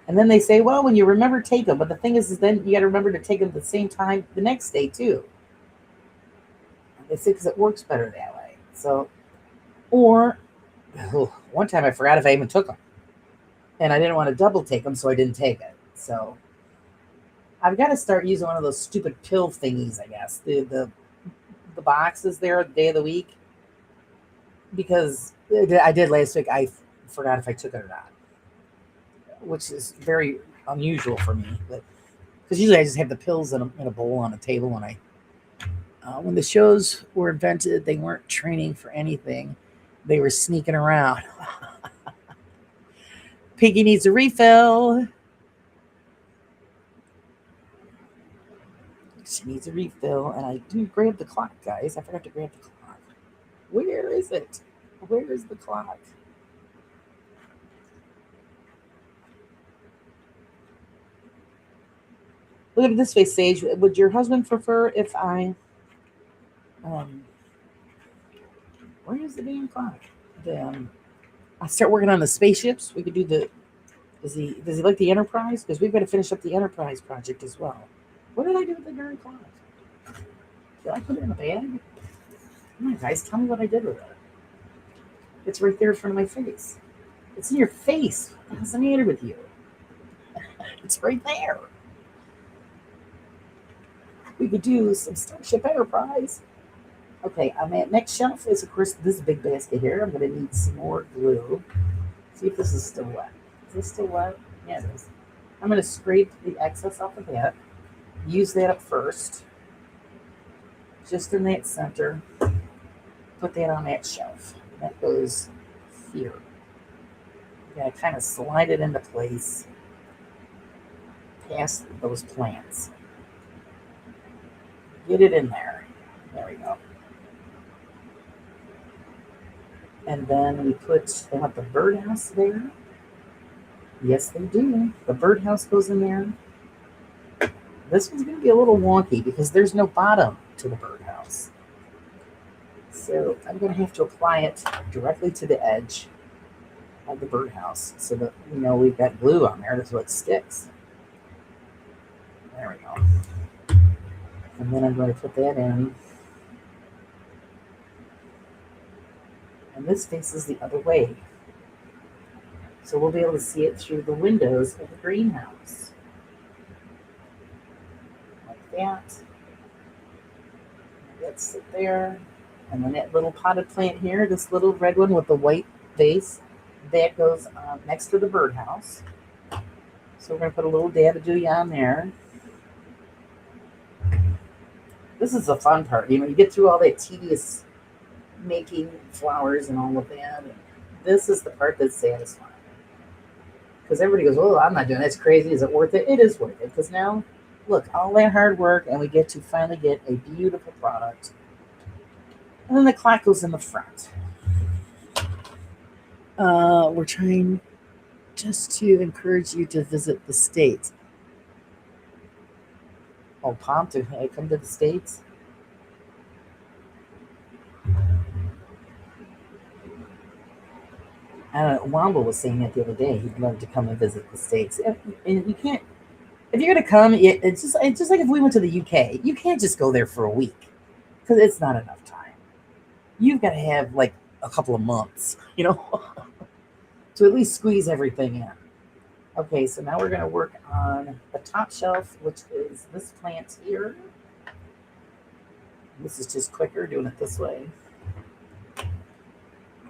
And then they say, well, when you remember, take them. But the thing is then you got to remember to take them at the same time the next day, too. They say because it works better that way. So, or one time I forgot if I even took them. And I didn't want to double take them, so I didn't take it. So I've got to start using one of those stupid pill thingies, I guess. The boxes there, the day of the week. Because I did last week, I forgot if I took it or not. Which is very unusual for me. Because usually I just have the pills in a bowl on a table when the shows were invented, they weren't training for anything. They were sneaking around. Piggy needs a refill. She needs a refill. And I do grab the clock, guys. I forgot to grab the clock. Where is it? Where is the clock? Look at it this way, Sage. Would your husband prefer if I... where is the damn clock? I start working on the spaceships. We could do the... Does he like the Enterprise? Because we've got to finish up the Enterprise project as well. What did I do with the darn clock? Did I put it in a bag? Come on, guys. Tell me what I did with it. It's right there in front of my face. It's in your face. What's the matter with you? It's right there. We could do some Starship Enterprise. Okay, I'm at next shelf is, of course, this big basket here. I'm going to need some more glue. See if this is still wet. Is this still wet? Yeah, it is. I'm going to scrape the excess off of that. Use that up first. Just in that center. Put that on that shelf. That goes here. You got to kind of slide it into place past those plants. Get it in there. There we go. And then we they want the birdhouse there. Yes, they do. The birdhouse goes in there. This one's going to be a little wonky because there's no bottom to the birdhouse. So I'm going to have to apply it directly to the edge of the birdhouse so that we know we've got glue on there. That's what sticks. There we go. And then I'm going to put that in. And this faces the other way. So we'll be able to see it through the windows of the greenhouse. Like that. Let's sit there. And then that little potted plant here, this little red one with the white vase, that goes next to the birdhouse. So we're going to put a little Dadadooey on there. This is the fun part. You get through all that tedious making flowers and all of that. And this is the part that's satisfying. Because everybody goes, "Oh, I'm not doing that. It's crazy. Is it worth it?" It is worth it. Because now, look, all that hard work, and we get to finally get a beautiful product. And then the clock goes in the front. We're trying just to encourage you to visit the States. Oh, Pom, to come to the States? I don't know. Wamba was saying that the other day. He'd love to come and visit the States. And you can't, if you're going to come, it's just like if we went to the UK. You can't just go there for a week because it's not enough time. You've got to have like a couple of months, to at least squeeze everything in. Okay, so now we're going to work on the top shelf, which is this plant here. This is just quicker doing it this way.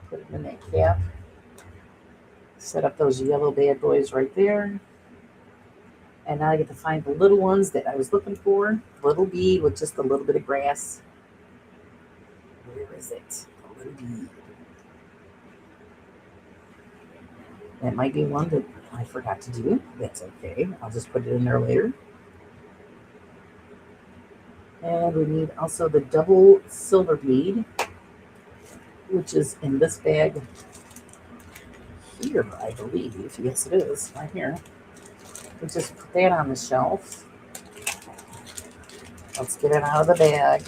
Put it in that cap. Set up those yellow bad boys right there. And now I get to find the little ones that I was looking for. Little bead with just a little bit of grass. Where is it? A little bead. That might be one that I forgot to do. That's okay. I'll just put it in there later. And we need also the double silver bead, which is in this bag here, I believe. Yes, it is. Right here. We just put that on the shelf. Let's get it out of the bag.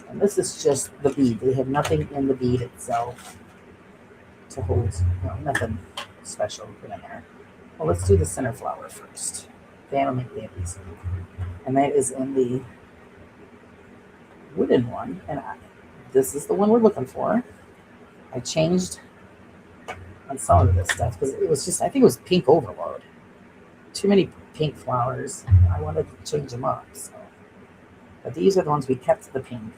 And this is just the bead. They have nothing in the bead itself to hold, nothing special to put in there. Well, let's do the center flower first. That'll make that easy. And that is in the wooden one. And this is the one we're looking for. I changed on some of this stuff because it was just, I think it was pink overload. Too many pink flowers. I wanted to change them up. So. But these are the ones we kept the pink.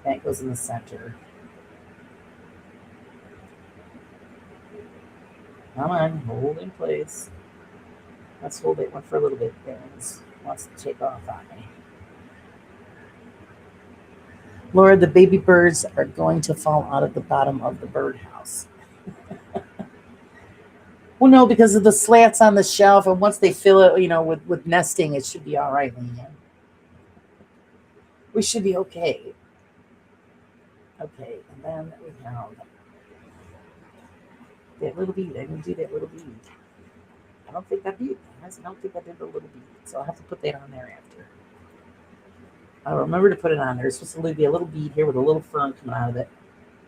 That goes in the center. Come on, hold in place. Let's hold that one for a little bit. It wants to take off on me. Laura, the baby birds are going to fall out of the bottom of the birdhouse. Well, no, because of the slats on the shelf, and once they fill it, with nesting, it should be all right, Leanne. We should be okay. Okay, and then we have that little bead. I didn't do that little bead. I don't think I did the little bead, so I'll have to put that on there after. I'll remember to put it on there. It's supposed to be a little bead here with a little fern coming out of it,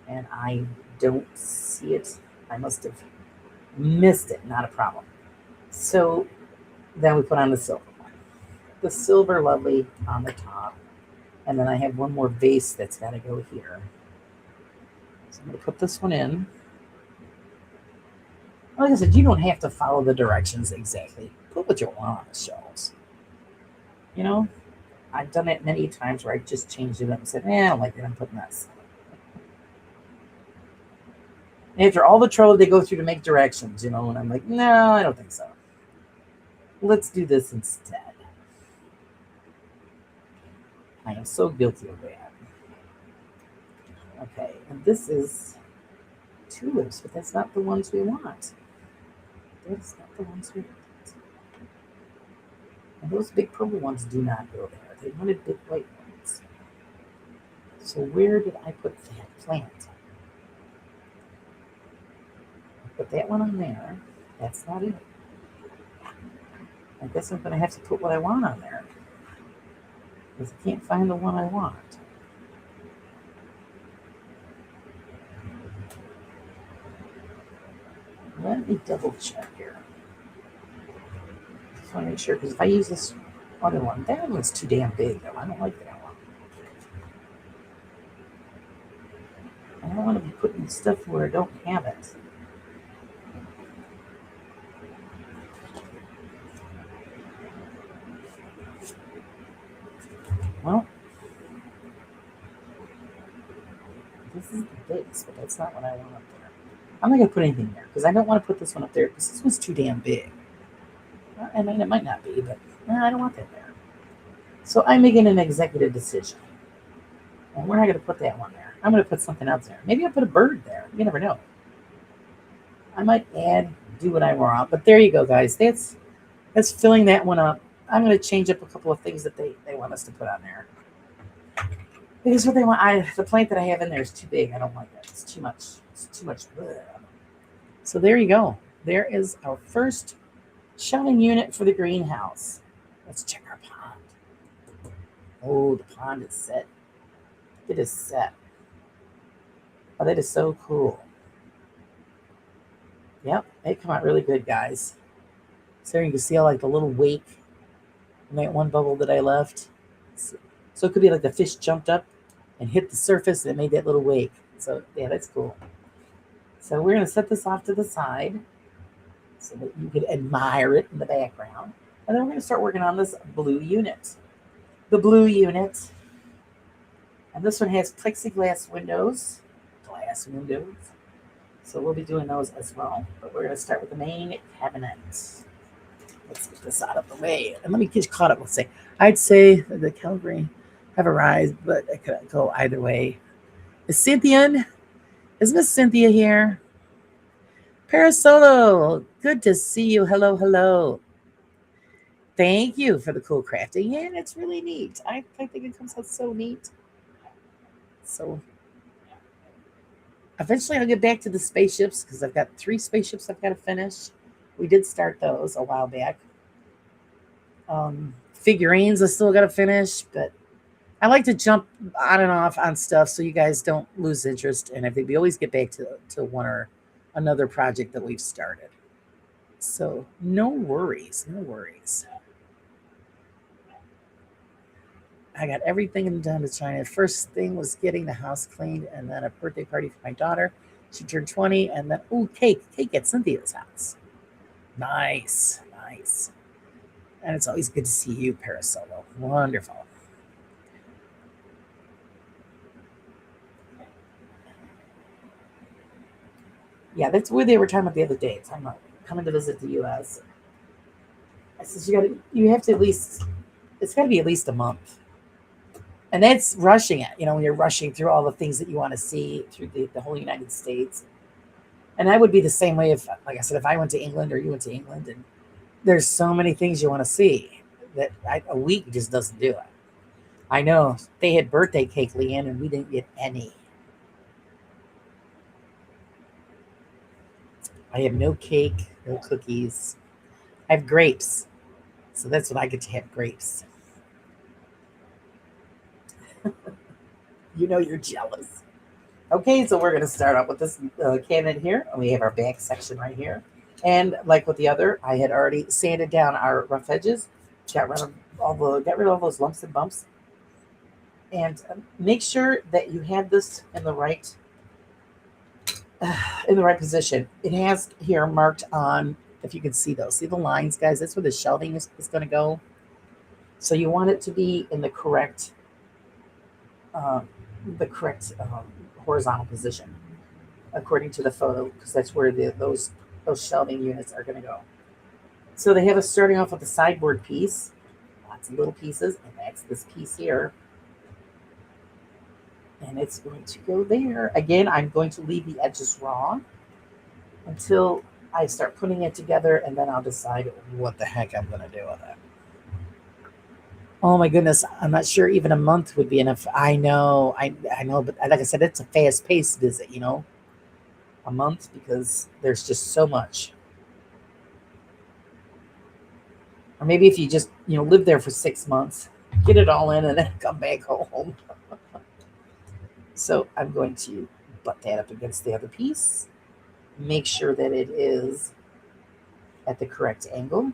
and I don't see it. I must have missed it. Not a problem. So then we put on the silver one. The silver lovely on the top. And then I have one more vase that's got to go here. So I'm going to put this one in. Like I said, you don't have to follow the directions exactly. Put what you want on the shelves. I've done it many times where I just changed it up and said, I don't like that. I'm putting this. And after all the trouble they go through to make directions, and I'm like, no, I don't think so. Let's do this instead. I am so guilty of that. Okay, and this is tulips, but that's not the ones we want. That's not the ones we want. And those big purple ones do not go there. They wanted big white ones. So where did I put that plant? I put that one on there. That's not it. I guess I'm going to have to put what I want on there. Because I can't find the one I want. Let me double check here. Just want to make sure, because if I use this other one, that one's too damn big, though. I don't like that one. I don't want to be putting stuff where I don't have it. Well, this is the base, but that's not what I want up there. I'm not going to put anything there, because I don't want to put this one up there, because this one's too damn big. I mean, it might not be, but I don't want that there. So I'm making an executive decision. And we're not going to put that one there. I'm going to put something else there. Maybe I'll put a bird there. You never know. I might do what I want. But there you go, guys. That's filling that one up. I'm going to change up a couple of things that they want us to put on there. Because what they want, the plant that I have in there is too big. I don't like it. It's too much. It's too much. Bleh. So there you go. There is our first shelving unit for the greenhouse. Let's check our pond. Oh, the pond is set. It is set. Oh, that is so cool. Yep, they come out really good, guys. So you can see all like the little wake in that one bubble that I left. So it could be like the fish jumped up and hit the surface and it made that little wake. So yeah, that's cool. So we're going to set this off to the side so that you can admire it in the background. And then we're going to start working on this blue unit. The blue unit. And this one has plexiglass windows. Glass windows. So we'll be doing those as well. But we're going to start with the main cabinet. Let's get this out of the way. And let me get caught up. Let's say, I'd say the Calgary have arrived, but it could go either way. Is Cynthia? Is Miss Cynthia here? Parasolo, good to see you. Hello, hello. Thank you for the cool crafting. And it's really neat. I think it comes out so neat. So eventually I'll get back to the spaceships because I've got 3 spaceships I've got to finish. We did start those a while back. Figurines I still got to finish, but I like to jump on and off on stuff so you guys don't lose interest. And I think we always get back to one or another project that we've started. So no worries, no worries. I got everything done to China. First thing was getting the house cleaned and then a birthday party for my daughter. She turned 20 and then, cake at Cynthia's house. Nice, nice. And it's always good to see you, Parasolo. Wonderful. Yeah, that's where they were talking about the other day. Talking about coming to visit the U.S. I said you have to at least, it's got to be at least a month, and that's rushing it. When you're rushing through all the things that you want to see through the whole United States. And I would be the same way if, like I said, if I went to England or you went to England, and there's so many things you want to see that a week just doesn't do it. I know they had birthday cake, Leanne, and we didn't get any. I have no cake, no cookies. I have grapes. So that's what I get to have, grapes. You're jealous. Okay, so we're going to start out with this cabinet here. We have our back section right here. And like with the other, I had already sanded down our rough edges, got rid of all those lumps and bumps. And make sure that you have this in the right position. It has here marked on, if you can see those. See the lines, guys? That's where the shelving is going to go. So you want it to be in the correct uh, horizontal position according to the photo, because that's where those shelving units are going to go. So they have us starting off with the sideboard piece, lots of little pieces, and that's this piece here. And it's going to go there. Again, I'm going to leave the edges raw until I start putting it together, and then I'll decide what the heck I'm going to do with it. Oh my goodness, I'm not sure even a month would be enough. I know, but like I said, it's a fast-paced visit, a month, because there's just so much. Or maybe if you just, live there for 6 months, get it all in and then come back home. So I'm going to butt that up against the other piece. Make sure that it is at the correct angle.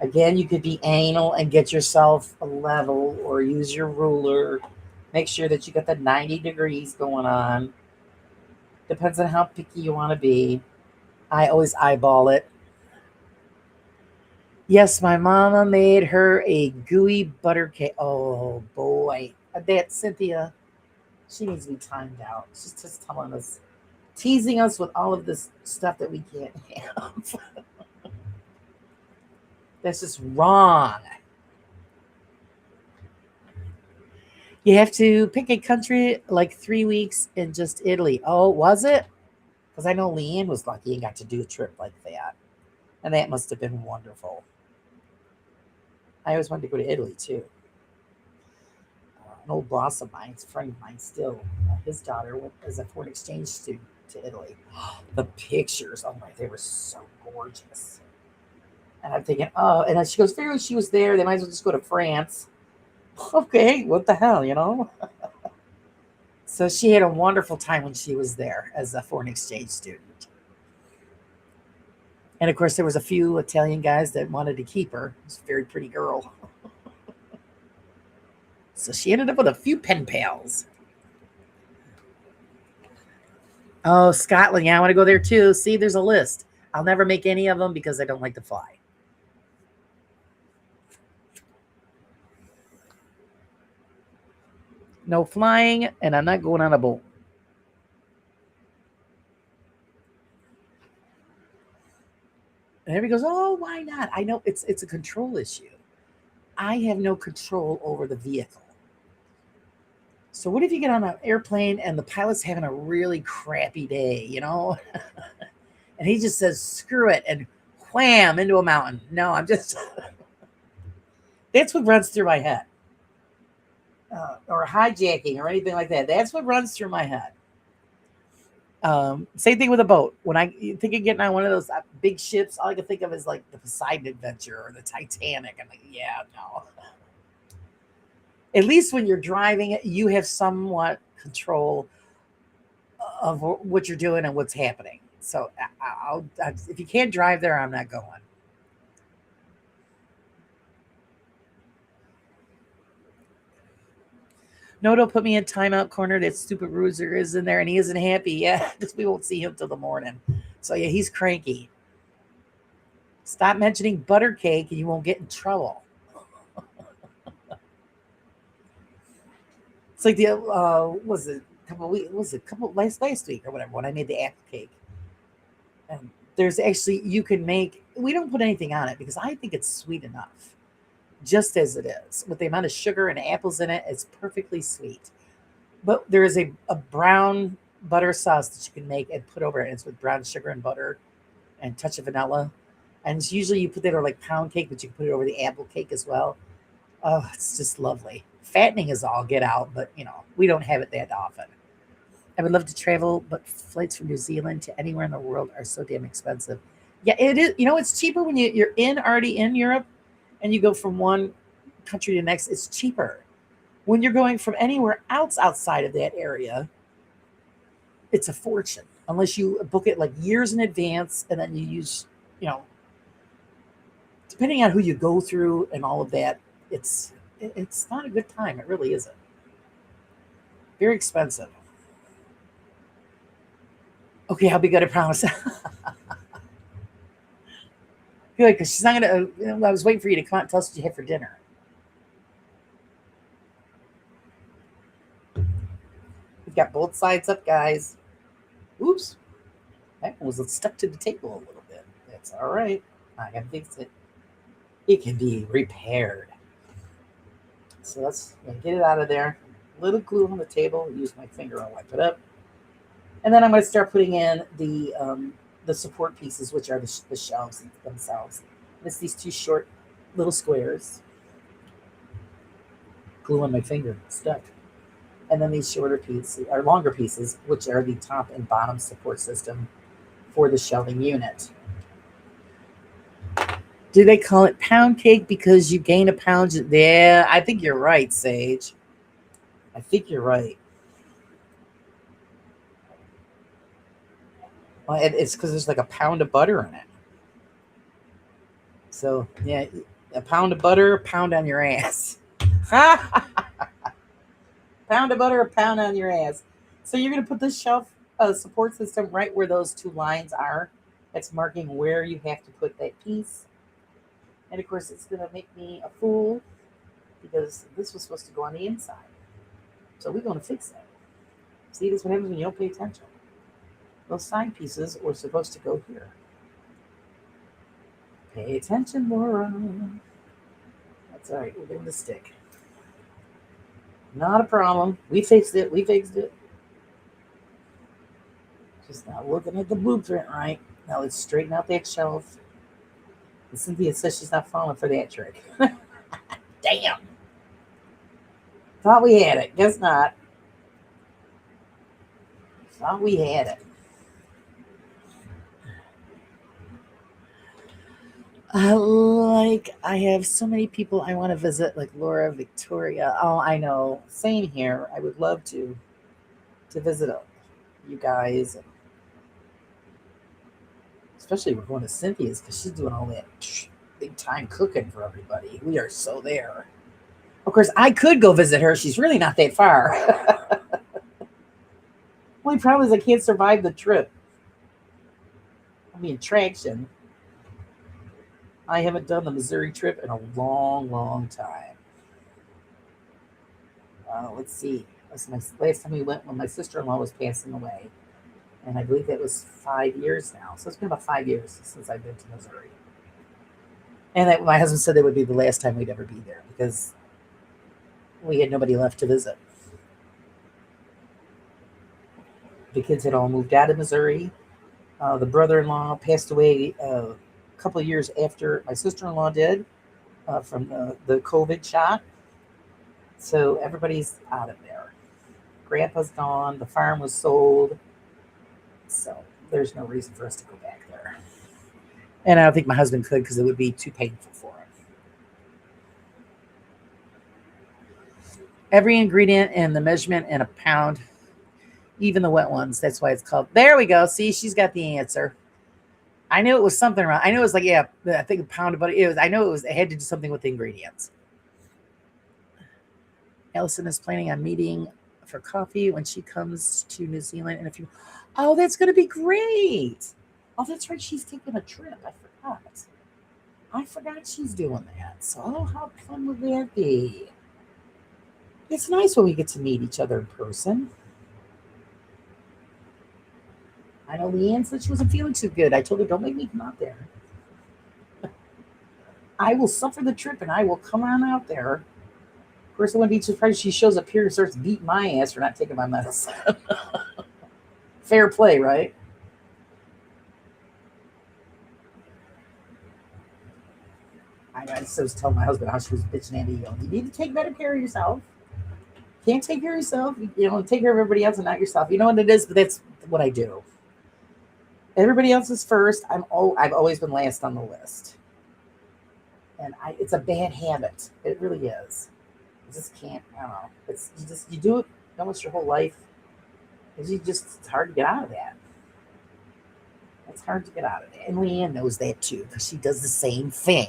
Again, you could be anal and get yourself a level or use your ruler. Make sure that you got the 90 degrees going on. Depends on how picky you want to be. I always eyeball it. Yes, my mama made her a gooey butter cake. Oh boy. That Cynthia, she needs to be timed out. She's just telling us, teasing us with all of this stuff that we can't have. That's just wrong. You have to pick a country like 3 weeks in just Italy. Oh, was it? Because I know Leanne was lucky and got to do a trip like that. And that must have been wonderful. I always wanted to go to Italy too. An old boss of mine, a friend of mine still, his daughter went as a foreign exchange student to Italy. The pictures, oh my, they were so gorgeous. And I'm thinking, oh, and then she goes, figure she was there, they might as well just go to France. Okay, what the hell, you know? So she had a wonderful time when she was there as a foreign exchange student. And of course, there was a few Italian guys that wanted to keep her. She was a very pretty girl. So she ended up with a few pen pals. Oh, Scotland. Yeah, I want to go there too. See, there's a list. I'll never make any of them because I don't like to fly. No flying, and I'm not going on a boat. And everybody goes, "Oh, why not?" I know it's a control issue. I have no control over the vehicle. So what if you get on an airplane and the pilot's having a really crappy day, you know? And he just says, screw it, and wham into a mountain. No, I'm just, that's what runs through my head. Or hijacking or anything like that. That's what runs through my head. Same thing with a boat. When I think of getting on one of those big ships, all I can think of is like the Poseidon Adventure or the Titanic. I'm like, yeah, no. At least when you're driving it, you have somewhat control of what you're doing and what's happening. So if you can't drive there, I'm not going. No, don't put me in timeout corner. That stupid Ruser is in there and he isn't happy. Yeah, because we won't see him till the morning. So yeah, he's cranky. Stop mentioning butter cake and you won't get in trouble. It's like the was it a couple weeks, was it a couple last week or whatever when I made the apple cake. And there's actually you can make we don't put anything on it because I think it's sweet enough. Just as it is. With the amount of sugar and apples in it, it's perfectly sweet. But there is a brown butter sauce that you can make and put over it. And it's with brown sugar and butter and a touch of vanilla. And it's usually you put that over like pound cake, but you can put it over the apple cake as well. Oh, it's just lovely. Fattening is all get out, but we don't have it that often. I would love to travel, but flights from New Zealand to anywhere in the world are so damn expensive. Yeah, it is. It's cheaper when you're already in Europe and you go from one country to the next. It's cheaper. When you're going from anywhere else outside of that area, it's a fortune unless you book it like years in advance and then you use, you know, depending on who you go through and all of that, it's not a good time. It really isn't. Very expensive. Okay, I'll be good. I promise. Good, because she's not gonna. I was waiting for you to come out and tell us what you had for dinner. We've got both sides up, guys. Oops, that one was stuck to the table a little bit. That's all right. I can fix it. It can be repaired. So let's get it out of there. Little glue on the table. Use my finger. I'll wipe it up. And then I'm going to start putting in the support pieces, which are the shelves themselves. And it's these two short little squares. Glue on my finger. Stuck. And then these shorter pieces, or longer pieces, which are the top and bottom support system for the shelving unit. Do they call it pound cake because you gain a pound? Yeah, I think you're right, Sage. I think you're right. Well, it's because there's like a pound of butter in it. So, yeah, a pound of butter, a pound on your ass. Pound of butter, a pound on your ass. So, you're going to put this shelf support system right where those two lines are. That's marking where you have to put that piece. And of course, it's going to make me a fool because this was supposed to go on the inside. So, we're going to fix that. See, this is what happens when you don't pay attention. Those side pieces were supposed to go here. Pay attention, Laura. That's all right. We'll give him the stick. Not a problem. We fixed it. We fixed it. Just not looking at the blueprint right. Now let's straighten out that shelf. And Cynthia says she's not falling for that trick. Damn. Thought we had it. Guess not. Thought we had it. I have so many people I want to visit, like Laura, Victoria. Oh, I know. Same here. I would love to visit you guys, especially with one of Cynthia's because she's doing all that big time cooking for everybody. We are so there. Of course, I could go visit her. She's really not that far. Only problem is I can't survive the trip. I mean, attraction. I haven't done the Missouri trip in a long, long time. Let's see. That's my last time we went when my sister-in-law was passing away, and I believe that was 5 years now. So it's been about 5 years since I've been to Missouri. And that my husband said that would be the last time we'd ever be there because we had nobody left to visit. The kids had all moved out of Missouri. The brother-in-law passed away a couple of years after my sister-in-law did from the COVID shot. So everybody's out of there. Grandpa's gone. The farm was sold. So there's no reason for us to go back there. And I don't think my husband could because it would be too painful for him. Every ingredient and the measurement in a pound, even the wet ones. That's why it's called. There we go. See, she's got the answer. I knew it was something wrong. I knew it was like, yeah, I think a pound of butter. I know it had to do something with the ingredients. Allison is planning on meeting for coffee when she comes to New Zealand in a few. Oh, that's going to be great. Oh, that's right. She's taking a trip. I forgot she's doing that. So how fun would that be? It's nice when we get to meet each other in person. I know Leanne said she wasn't feeling too good. I told her, don't make me come out there. I will suffer the trip and I will come on out there. Of course, I wouldn't be surprised if she shows up here and starts beating my ass for not taking my medicine. Fair play, right? I just was telling my husband how she was bitching at me. You need to take better care of yourself. Can't take care of yourself. Take care of everybody else and not yourself. You know what it is, but that's what I do. Everybody else is first. I've always been last on the list, and it's a bad habit. It really is. You just can't. I don't know. You do it almost your whole life. It's hard to get out of that. It's hard to get out of that, and Leanne knows that too because she does the same thing.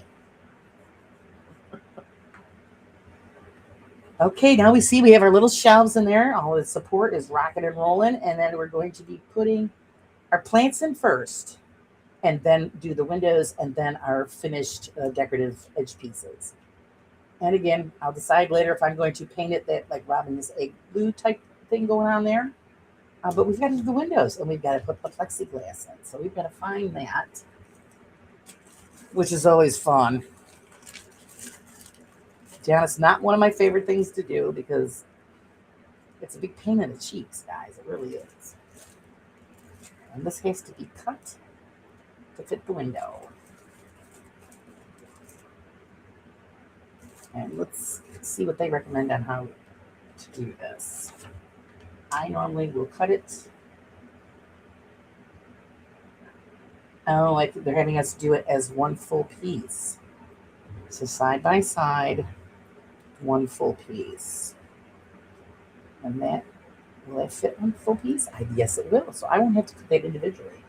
Okay, now we have our little shelves in there. All the support is rocking and rolling, and then we're going to be putting our plants in first, and then do the windows, and then our finished decorative edge pieces. And again, I'll decide later if I'm going to paint it that like Robin's egg blue type thing going on there. But we've got to do the windows, and we've got to put the plexiglass in. So we've got to find that, which is always fun. To be honest, not one of my favorite things to do because it's a big pain in the cheeks, guys. It really is. And this has to be cut to fit the window. And let's see what they recommend on how to do this. I normally will cut it. Oh, like they're having us do it as one full piece. So side by side, one full piece. And will that fit one full piece? Yes, it will. So I won't have to cut that individually.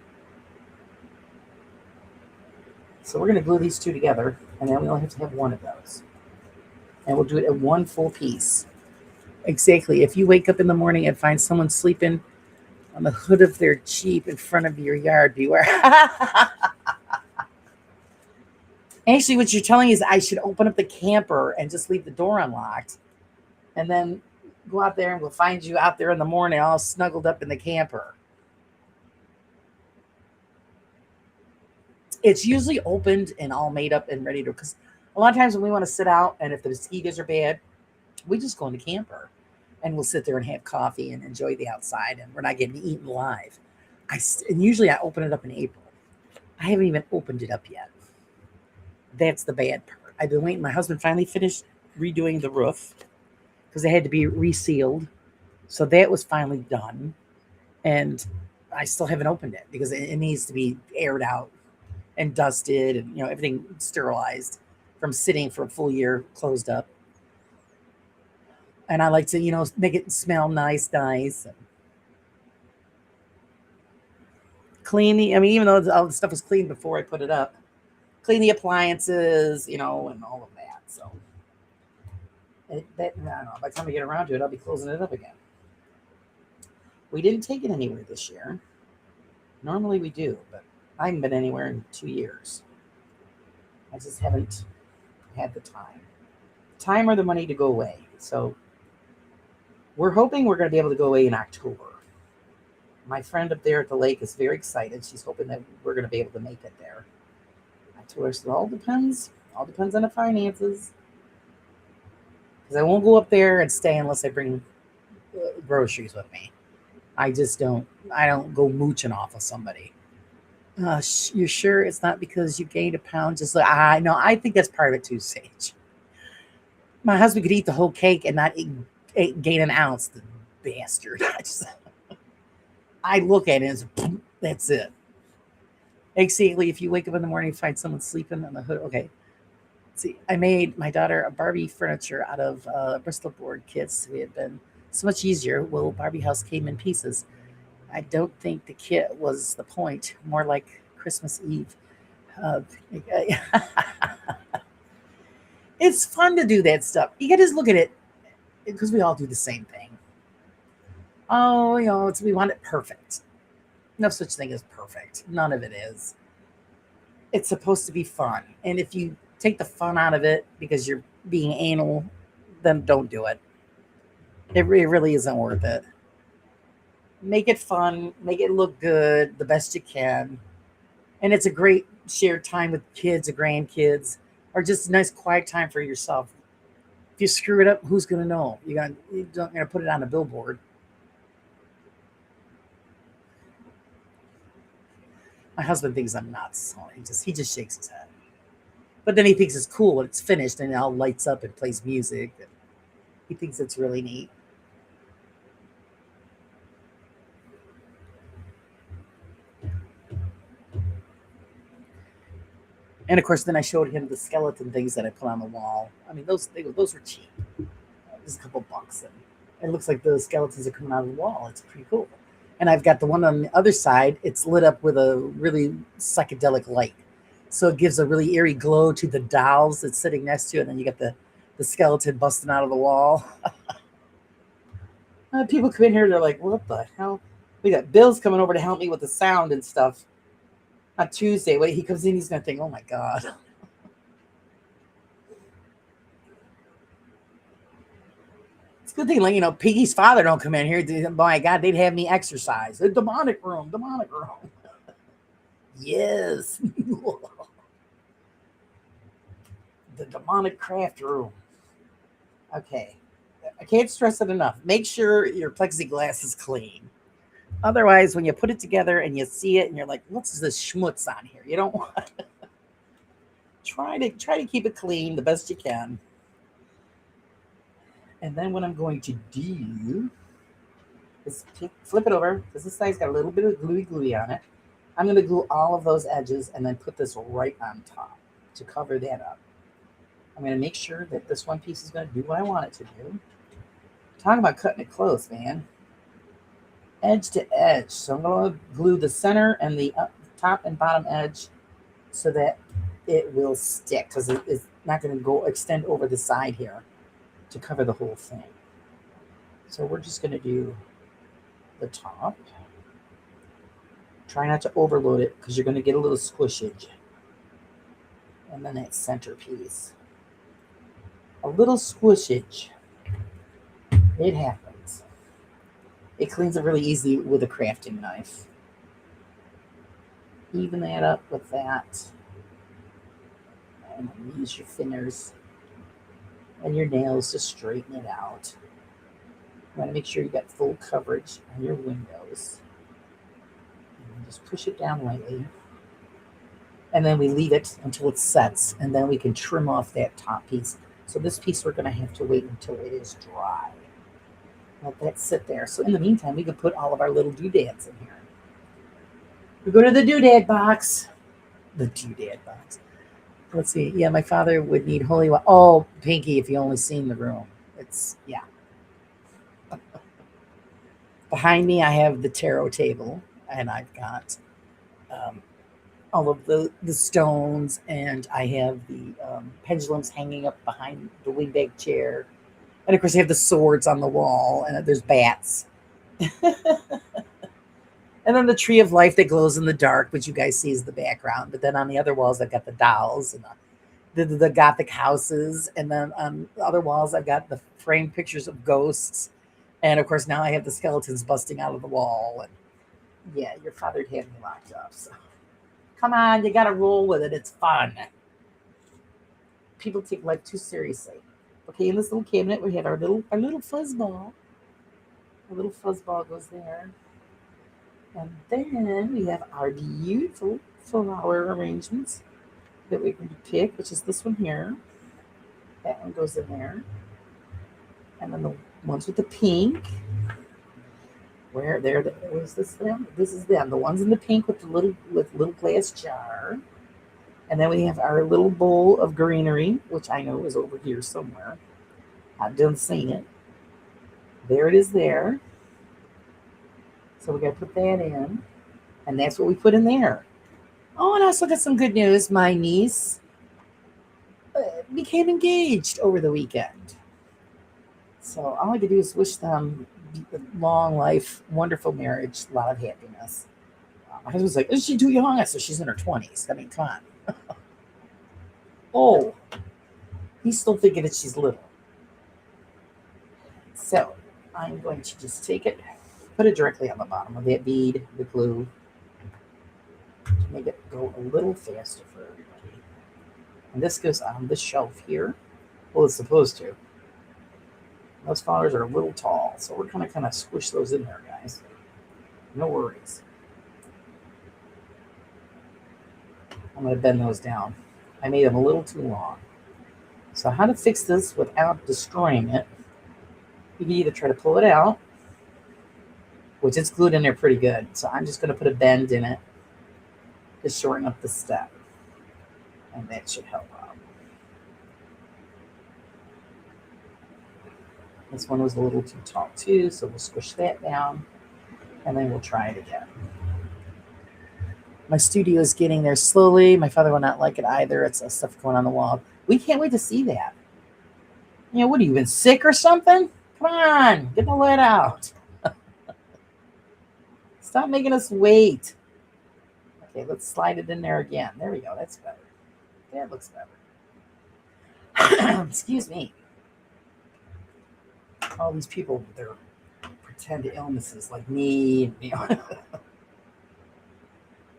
So we're going to glue these two together, and then we only have to have one of those. And we'll do it at one full piece. Exactly. If you wake up in the morning and find someone sleeping on the hood of their Jeep in front of your yard, beware. Actually, what you're telling me is I should open up the camper and just leave the door unlocked, and then go out there and we'll find you out there in the morning all snuggled up in the camper. It's usually opened and all made up and ready to, because a lot of times when we want to sit out and if the mosquitoes are bad, we just go in the camper and we'll sit there and have coffee and enjoy the outside and we're not getting eaten alive. And usually I open it up in April. I haven't even opened it up yet. That's the bad part. I've been waiting. My husband finally finished redoing the roof because it had to be resealed. So that was finally done. And I still haven't opened it because it needs to be aired out and dusted and everything sterilized from sitting for a full year closed up. And I like to make it smell nice and clean the. I mean, even though all the stuff was clean before I put it up, clean the appliances, and all of that. So I don't know. By the time I get around to it, I'll be closing it up again. We didn't take it anywhere this year. Normally we do, but I haven't been anywhere in 2 years. I just haven't had the time or the money to go away. So we're hoping we're going to be able to go away in October. My friend up there at the lake is very excited. She's hoping that we're going to be able to make it there. I told her, so it all depends. All depends on the finances. Because I won't go up there and stay unless I bring groceries with me. I don't go mooching off of somebody. You're sure it's not because you gained a pound? Just like, no, I think that's part of it too, Sage. My husband could eat the whole cake and not gain an ounce, the bastard. I look at it and that's it. Exactly. If you wake up in the morning and find someone sleeping on the hood, okay. See, I made my daughter a Barbie furniture out of Bristol board kits. It had been so much easier. Well, Barbie house came in pieces. I don't think the kit was the point. More like Christmas Eve. It's fun to do that stuff. You got to just look at it because we all do the same thing. Oh, we want it perfect. No such thing as perfect. None of it is. It's supposed to be fun. And if you take the fun out of it because you're being anal, then don't do it. It really isn't worth it. Make it fun, make it look good the best you can. And it's a great shared time with kids or grandkids, or just a nice quiet time for yourself. If you screw it up, who's going to know? You're not going to put it on a billboard. My husband thinks I'm nuts. He just shakes his head. But then he thinks it's cool when it's finished and it all lights up and plays music. He thinks it's really neat. And of course, then I showed him the skeleton things that I put on the wall. I mean, those were cheap. Just a couple bucks. And it looks like the skeletons are coming out of the wall. It's pretty cool. And I've got the one on the other side. It's lit up with a really psychedelic light. So it gives a really eerie glow to the dolls that's sitting next to it. And then you got the skeleton busting out of the wall. People come in here, they're like, what the hell? We got Bill's coming over to help me with the sound and stuff. On Tuesday, when he comes in, he's going to think, oh my God. It's a good thing, Piggy's father don't come in here. My God, they'd have me exercise. The demonic room. Yes. The demonic craft room. Okay. I can't stress it enough. Make sure your plexiglass is clean. Otherwise, when you put it together and you see it and you're like, what's this schmutz on here? You don't want to. Try to keep it clean the best you can. And then what I'm going to do is flip it over, because this side's got a little bit of gluey on it. I'm going to glue all of those edges and then put this right on top to cover that up. I'm going to make sure that this one piece is going to do what I want it to do. Talking about cutting it close, man. Edge to edge. So I'm going to glue the center and the top and bottom edge so that it will stick, because it's not going to extend over the side here to cover the whole thing. So we're just going to do the top. Try not to overload it because you're going to get a little squishage. And then that center piece. A little squishage. It happens. It cleans it really easy with a crafting knife. even that up with that. And use your thinners and your nails to straighten it out. You want to make sure you got full coverage on your windows. And just push it down lightly. And then we leave it until it sets, and then we can trim off that top piece. So this piece we're going to have to wait until it is dry. Let that sit there. So in the meantime, we can put all of our little doodads in here. We go to the doodad box. The doodad box. Let's see. Yeah, my father would need holy water. Oh, Pinky, if you only seen the room. It's, yeah. Behind me, I have the tarot table, and I've got all of the stones, and I have the pendulums hanging up behind the wingback chair. And of course, I have the swords on the wall, and there's bats. And then the tree of life that glows in the dark, which you guys see is the background. But then on the other walls, I've got the dolls and the Gothic houses. And then on the other walls, I've got the framed pictures of ghosts. And of course, now I have the skeletons busting out of the wall. And yeah, your father had me locked up. So come on, you got to roll with it. It's fun. People take life too seriously. Okay, in this little cabinet, we have our little fuzzball. Our little fuzzball goes there. And then we have our beautiful flower arrangements that we can pick, which is this one here. That one goes in there. And then the ones with the pink. Where's this them? This is them. The ones in the pink with the little glass jar. And then we have our little bowl of greenery, which I know is over here somewhere. I've done seen it. There it is there. So we got to put that in. And that's what we put in there. Oh, and I also got some good news. My niece became engaged over the weekend. So all I could do is wish them long life, wonderful marriage, a lot of happiness. My husband's like, is she too young? I said, she's in her 20s. I mean, come on. Oh, he's still thinking that she's little. So I'm going to just take it, put it directly on the bottom of that bead, the glue, to make it go a little faster for everybody. And this goes on the shelf here. Well, it's supposed to. Those flowers are a little tall, so we're going to kind of squish those in there, guys. No worries. I'm going to bend those down. I made them a little too long. So how to fix this without destroying it? You can either try to pull it out, which it's glued in there pretty good. So I'm just going to put a bend in it to shorten up the step. And that should help out. This one was a little too tall too, so we'll squish that down. And then we'll try it again. My studio is getting there slowly. My father will not like it either. It's stuff going on the wall. We can't wait to see that. You know, what, have you been sick or something? Come on, get the lid out. Stop making us wait. Okay, let's slide it in there again. There we go. That's better. That looks better. Excuse me. All these people with their pretend illnesses like me, you know,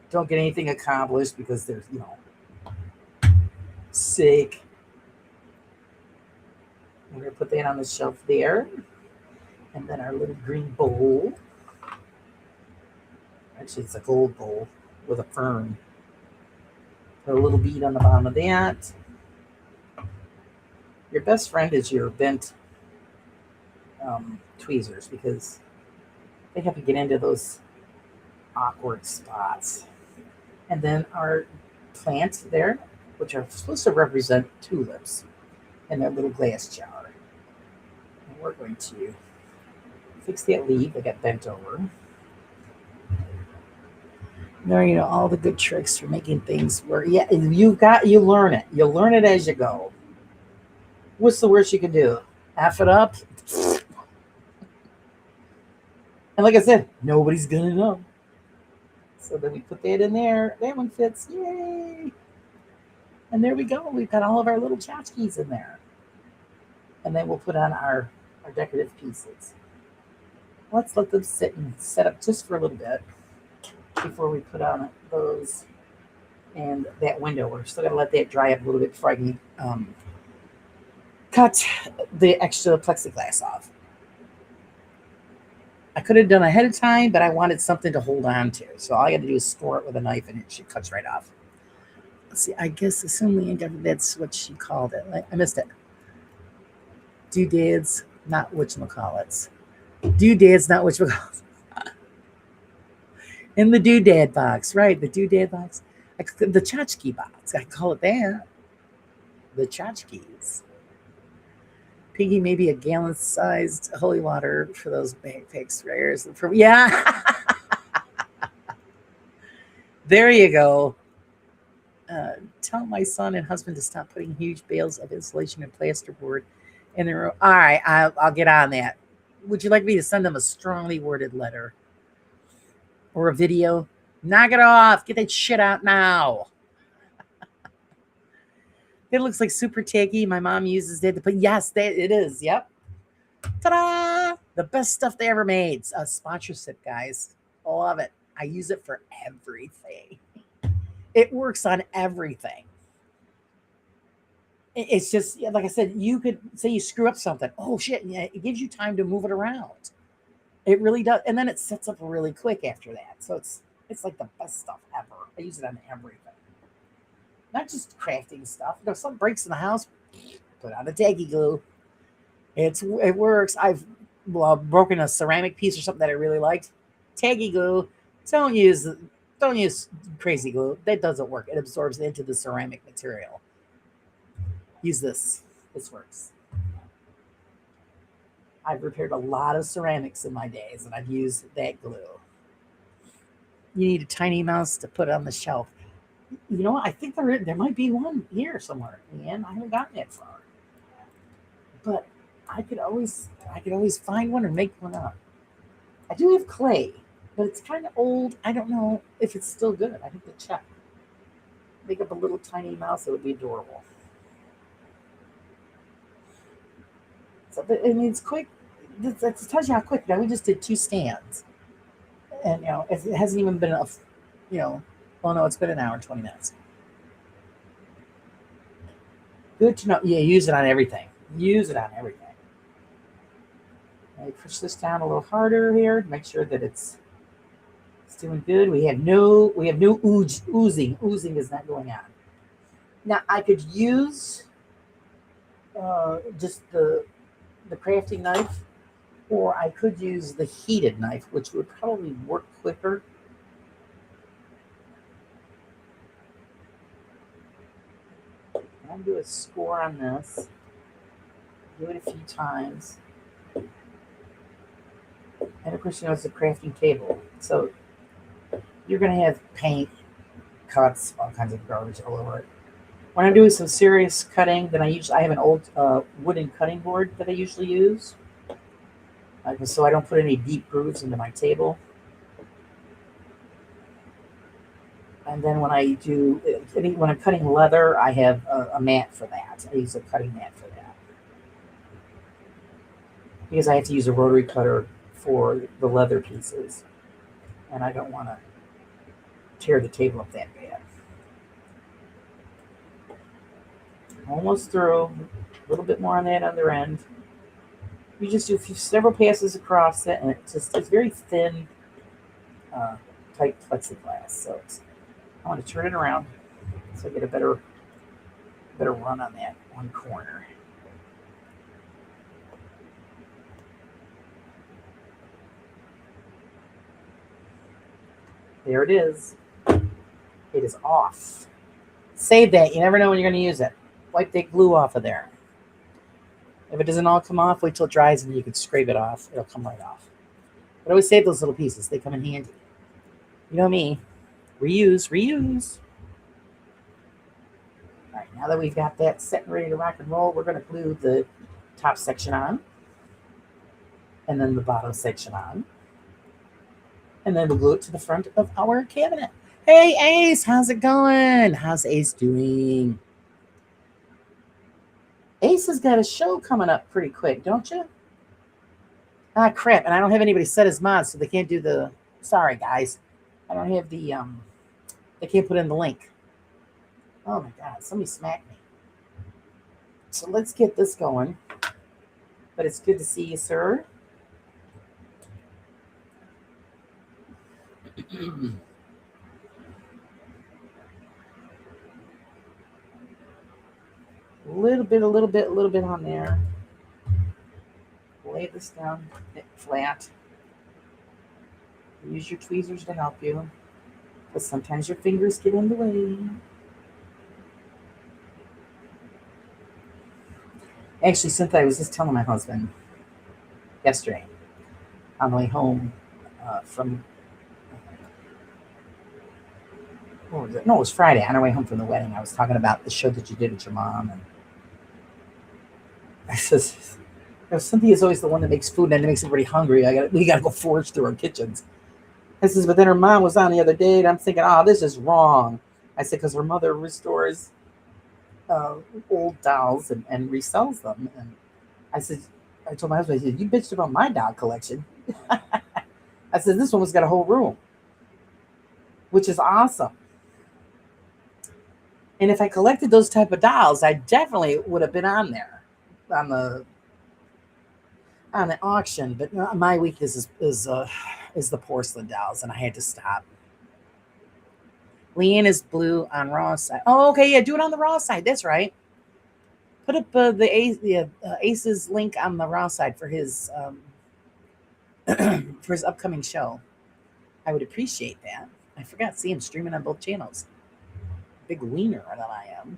don't get anything accomplished because they're, you know, sick. We're going to put that on the shelf there. And then our little green bowl. Actually, it's a gold bowl with a fern. Put a little bead on the bottom of that. Your best friend is your bent tweezers, because they have to get into those awkward spots. And then our plants there, which are supposed to represent tulips, in their little glass jar. And we're going to fix that leaf that got bent over. Now you know all the good tricks for making things work. Yeah, you learn it. You learn it as you go. What's the worst you can do? F it up? And like I said, nobody's gonna know. So then we put that in there. That one fits. Yay! And there we go. We've got all of our little tchotchkes in there. And then we'll put on our decorative pieces. Let's let them sit and set up just for a little bit. before we put on those and that window. We're still gonna let that dry up a little bit before I can cut the extra plexiglass off. I could have done ahead of time, but I wanted something to hold on to. So all I got to do is score it with a knife, and it cuts right off. Let's see. I guess assuming that's what she called it. I missed it. Doodads, not whatchamacallits. Doodads, not whatchamacallits. In the doodad box, right? The doodad box. The tchotchke box. I call it that. The tchotchkes. Piggy, maybe a gallon-sized holy water for those backpack sprayers. Yeah. There you go. Tell my son and husband to stop putting huge bales of insulation and plasterboard in their room. All right, I'll get on that. Would you like me to send them a strongly worded letter or a video? Knock it off. Get that shit out now. It looks like super tacky. My mom uses it to put. Yes, it is. Yep. Ta-da! The best stuff they ever made. A sponsorship, guys. I love it. I use it for everything. It works on everything. It's just, like I said, you could say you screw up something. Oh, shit. Yeah, it gives you time to move it around. It really does. And then it sets up really quick after that. So it's like the best stuff ever. I use it on everything. Not just crafting stuff. You know, something breaks in the house, put on a tacky glue. It works. I've broken a ceramic piece or something that I really liked. Tacky glue. Don't use crazy glue. That doesn't work. It absorbs into the ceramic material. Use this. This works. I've repaired a lot of ceramics in my days, and I've used that glue. You need a tiny mouse to put on the shelf. You know what? I think there might be one here somewhere, and I haven't gotten that far. But I could always find one or make one up. I do have clay, but it's kind of old. I don't know if it's still good. I have to check. Make up a little tiny mouse. It would be adorable. So, I mean, it's quick. That tells you how quick. Now we just did 2 stands, and it hasn't even been enough. Well, no, it's been an hour and 20 minutes. Good to know. Yeah, use it on everything. Use it on everything. I push this down a little harder here to make sure that it's doing good. We have no oozing. Oozing is not going on. Now I could use just the crafting knife, or I could use the heated knife, which would probably work quicker. I'll do a score on this. Do it a few times. And of course, it's a crafting table. So you're going to have paint, cuts, all kinds of garbage all over it. When I'm doing some serious cutting, then I have an old wooden cutting board that I usually use. So I don't put any deep grooves into my table. And then when I'm cutting leather, I have a mat for that. I use a cutting mat for that. Because I have to use a rotary cutter for the leather pieces. And I don't want to tear the table up that bad. Almost through. A little bit more on that other end. You just do several passes across it, and it's very thin, tight plexiglass. So I want to turn it around so I get a better run on that one corner. There it is. It is off. Save that. You never know when you're going to use it. Wipe that glue off of there. If it doesn't all come off, wait till it dries and you can scrape it off. It'll come right off. But always save those little pieces. They come in handy. You know me. Reuse. All right, now that we've got that set and ready to rock and roll, we're going to glue the top section on. And then the bottom section on. And then we'll glue it to the front of our cabinet. Hey, Ace, how's it going? How's Ace doing? Ace has got a show coming up pretty quick, don't you? Ah, crap. And I don't have anybody set as mods, so they can't do the... Sorry, guys. I don't have the I can't put in the link. Oh my god, somebody smacked me. So let's get this going. But it's good to see you, sir. A little bit on there. Lay this down flat. Use your tweezers to help you. Because sometimes your fingers get in the way. Actually, Cynthia, I was just telling my husband yesterday on the way home from, what was it? No, it was Friday on our way home from the wedding. I was talking about the show that you did with your mom. And I says, Cynthia is always the one that makes food and it makes everybody hungry. We got to go forage through our kitchens. I says, but then her mom was on the other day and I'm thinking, oh, this is wrong. I said, because her mother restores old dolls and resells them. And I told my husband, I said, you bitched about my doll collection. I said, this one's got a whole room, which is awesome. And if I collected those type of dolls, I definitely would have been on there on the auction. But my weakness is the porcelain dolls, and I had to stop. Leanne is blue on raw side. Oh, okay, yeah, do it on the raw side. That's right. Put up the Ace's link on the raw side for his for his upcoming show. I would appreciate that. I forgot to see him streaming on both channels. Big wiener that I am.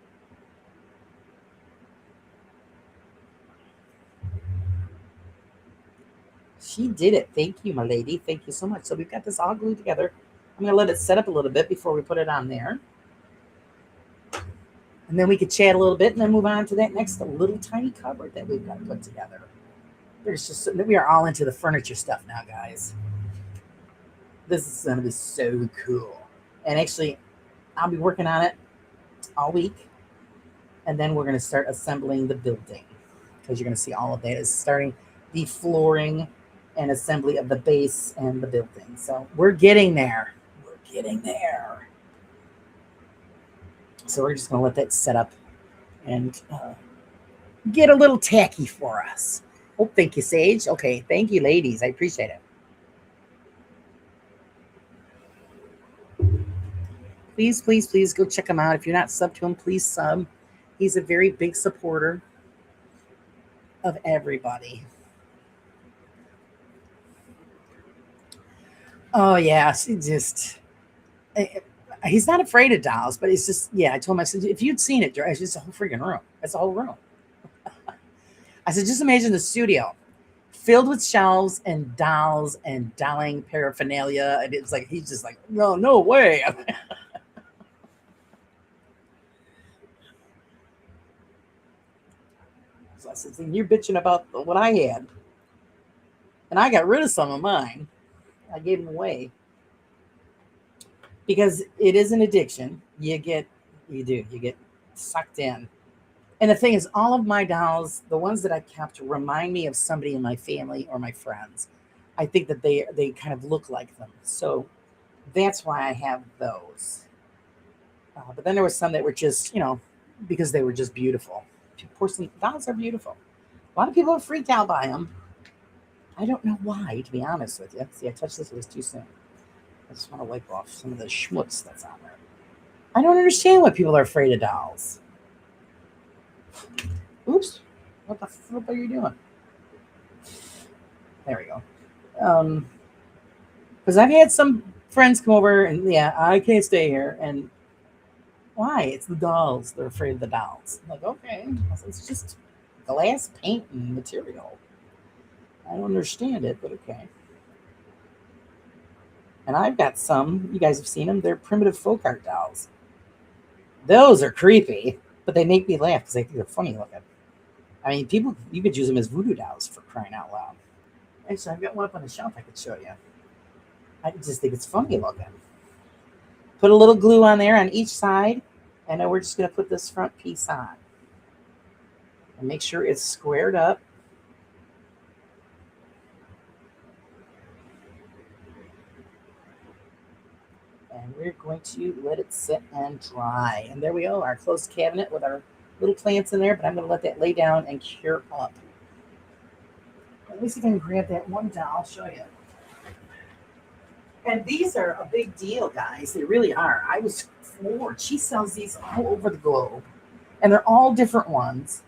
She did it. Thank you, my lady. Thank you so much. So we've got this all glued together. I'm going to let it set up a little bit before we put it on there. And then we could chat a little bit and then move on to that next little tiny cupboard that we've got to put together. We are all into the furniture stuff now, guys. This is going to be so cool. And actually, I'll be working on it all week. And then we're going to start assembling the building. Because you're going to see all of that is starting the flooring and assembly of the base and the building. So we're getting there. We're getting there. So we're just going to let that set up and get a little tacky for us. Oh, thank you, Sage. Okay, thank you, ladies. I appreciate it. Please, please, please go check him out. If you're not subbed to him, please sub. He's a very big supporter of everybody. Oh, yeah. He's not afraid of dolls, but it's just, yeah, I told him, I said, if you'd seen it, it's just a whole freaking room. It's a whole room. I said, just imagine the studio filled with shelves and dolls and dolling paraphernalia. And it's like, he's just like, no way. So I said, you're bitching about what I had. And I got rid of some of mine. I gave them away. Because it is an addiction. You get sucked in. And the thing is, all of my dolls, the ones that I kept, remind me of somebody in my family or my friends. I think that they kind of look like them. So that's why I have those. But then there were some that were just, because they were just beautiful. Porcelain dolls are beautiful. A lot of people are freaked out by them. I don't know why, to be honest with you. See, I touched this, it was too soon. I just want to wipe off some of the schmutz that's on there. I don't understand why people are afraid of dolls. Oops. What the flip are you doing? There we go. Because I've had some friends come over and, yeah, I can't stay here. And why? It's the dolls. They're afraid of the dolls. I'm like, okay. It's just glass, paint, and material. I don't understand it, but okay. And I've got some, you guys have seen them, they're primitive folk art dolls. Those are creepy, but they make me laugh because they're funny looking. I mean, you could use them as voodoo dolls, for crying out loud. Actually, I've got one up on the shelf I could show you. I just think it's funny looking. Put a little glue on there on each side, and then we're just going to put this front piece on. And make sure it's squared up. and we're going to let it sit and dry. And there we go, our closed cabinet with our little plants in there, but I'm going to let that lay down and cure up. Let me see if I can grab that one down. I'll show you. And these are a big deal, guys. They really are. I was floored. She sells these all over the globe. And they're all different ones,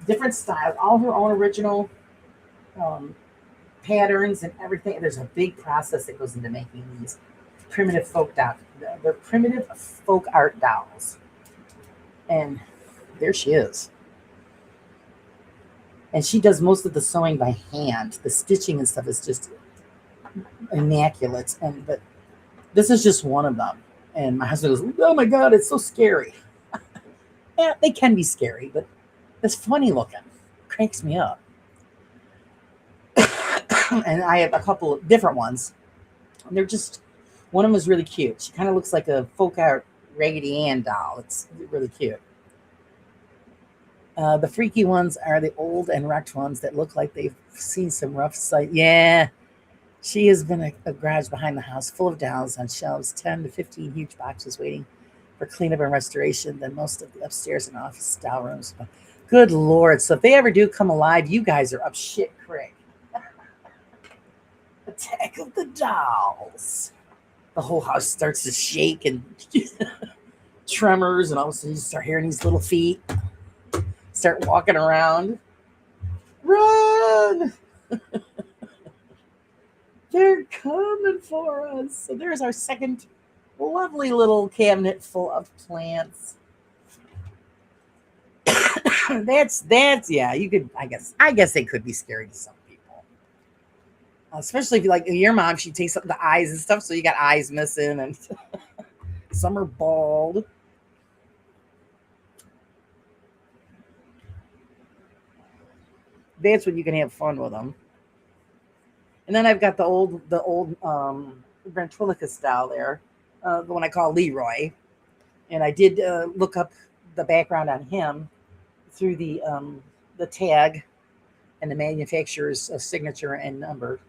different styles, all her own original patterns and everything. There's a big process that goes into making these primitive folk dolls. They're primitive folk art dolls. And there she is. And she does most of the sewing by hand. The stitching and stuff is just immaculate. But this is just one of them. And my husband goes, "Oh my God, it's so scary." Yeah, they can be scary, but it's funny looking. Cranks me up. And I have a couple of different ones. And they're just, one of them is really cute. She kind of looks like a folk art Raggedy Ann doll. It's really cute. The freaky ones are the old and wrecked ones that look like they've seen some rough sight. Yeah, she has been a garage behind the house full of dolls on shelves, 10 to 15 huge boxes waiting for cleanup and restoration. Then most of the upstairs and office doll rooms. Good Lord. So if they ever do come alive, you guys are up shit creek. Attack of the Dolls. The whole house starts to shake and tremors, and all of a sudden you start hearing these little feet start walking around. Run! They're coming for us. So there's our second lovely little cabinet full of plants. that's yeah, you could, I guess they could be scary to some people. Especially if you like your mom, she takes up the eyes and stuff, so you got eyes missing and some are bald. That's when you can have fun with them. And then I've got the old ventriloquist style there, the one I call Leroy. And I did look up the background on him through the tag and the manufacturer's signature and number.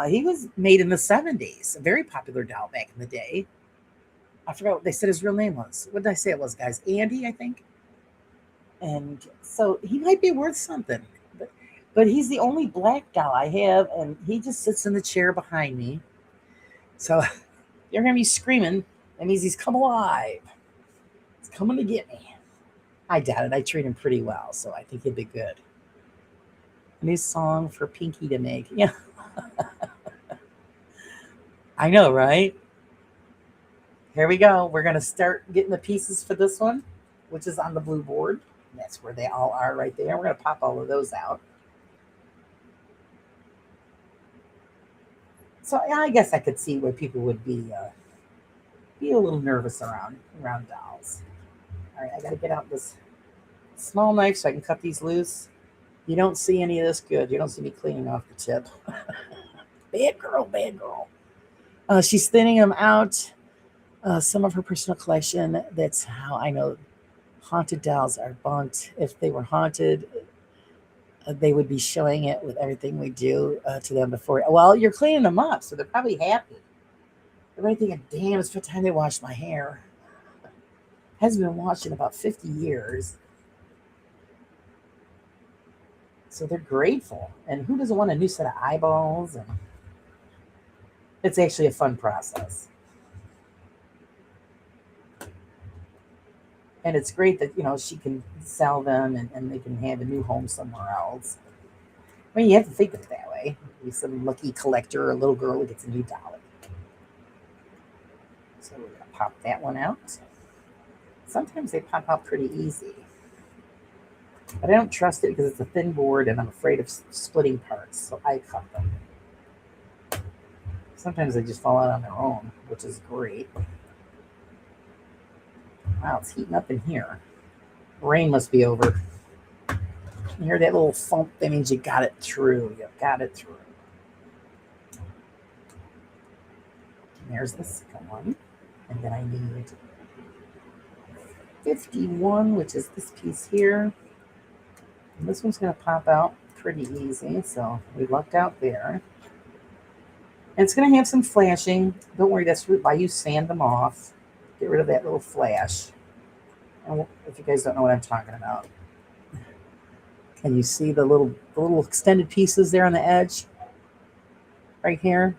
He was made in the 70s, a very popular doll back in the day. I forgot what they said his real name was. What did I say it was, guys? Andy, I think. And so he might be worth something. But he's the only black doll I have, and he just sits in the chair behind me. So you're going to be screaming. That means he's come alive. He's coming to get me. I doubt it. I treat him pretty well, so I think he'd be good. A new song for Pinky to make. Yeah. I know, right? Here we go. We're going to start getting the pieces for this one, which is on the blue board. That's where they all are right there. We're going to pop all of those out. So I guess I could see where people would be a little nervous around dolls. All right, I got to get out this small knife so I can cut these loose. You don't see any of this good. You don't see me cleaning off the tip. Bad girl, bad girl. She's thinning them out. Some of her personal collection. That's how I know haunted dolls are bunked. If they were haunted, they would be showing it with everything we do to them before. Well, you're cleaning them up, so they're probably happy. They're probably thinking, damn, it's the time they wash my hair. Hasn't been washed in about 50 years. So they're grateful. And who doesn't want a new set of eyeballs? And it's actually a fun process. And it's great that, she can sell them and they can have a new home somewhere else. I mean, you have to think of it that way. You're some lucky collector or a little girl who gets a new dolly. So we're going to pop that one out. Sometimes they pop out pretty easy. But I don't trust it because it's a thin board and I'm afraid of splitting parts. So I cut them. Sometimes they just fall out on their own, which is great. Wow, it's heating up in here. Rain must be over. You hear that little thump? That means you got it through. You got it through. And there's the second one. And then I need 51, which is this piece here. And this one's going to pop out pretty easy. So we lucked out there. And it's going to have some flashing. Don't worry, that's why you sand them off. Get rid of that little flash. And if you guys don't know what I'm talking about, can you see the little extended pieces there on the edge right here?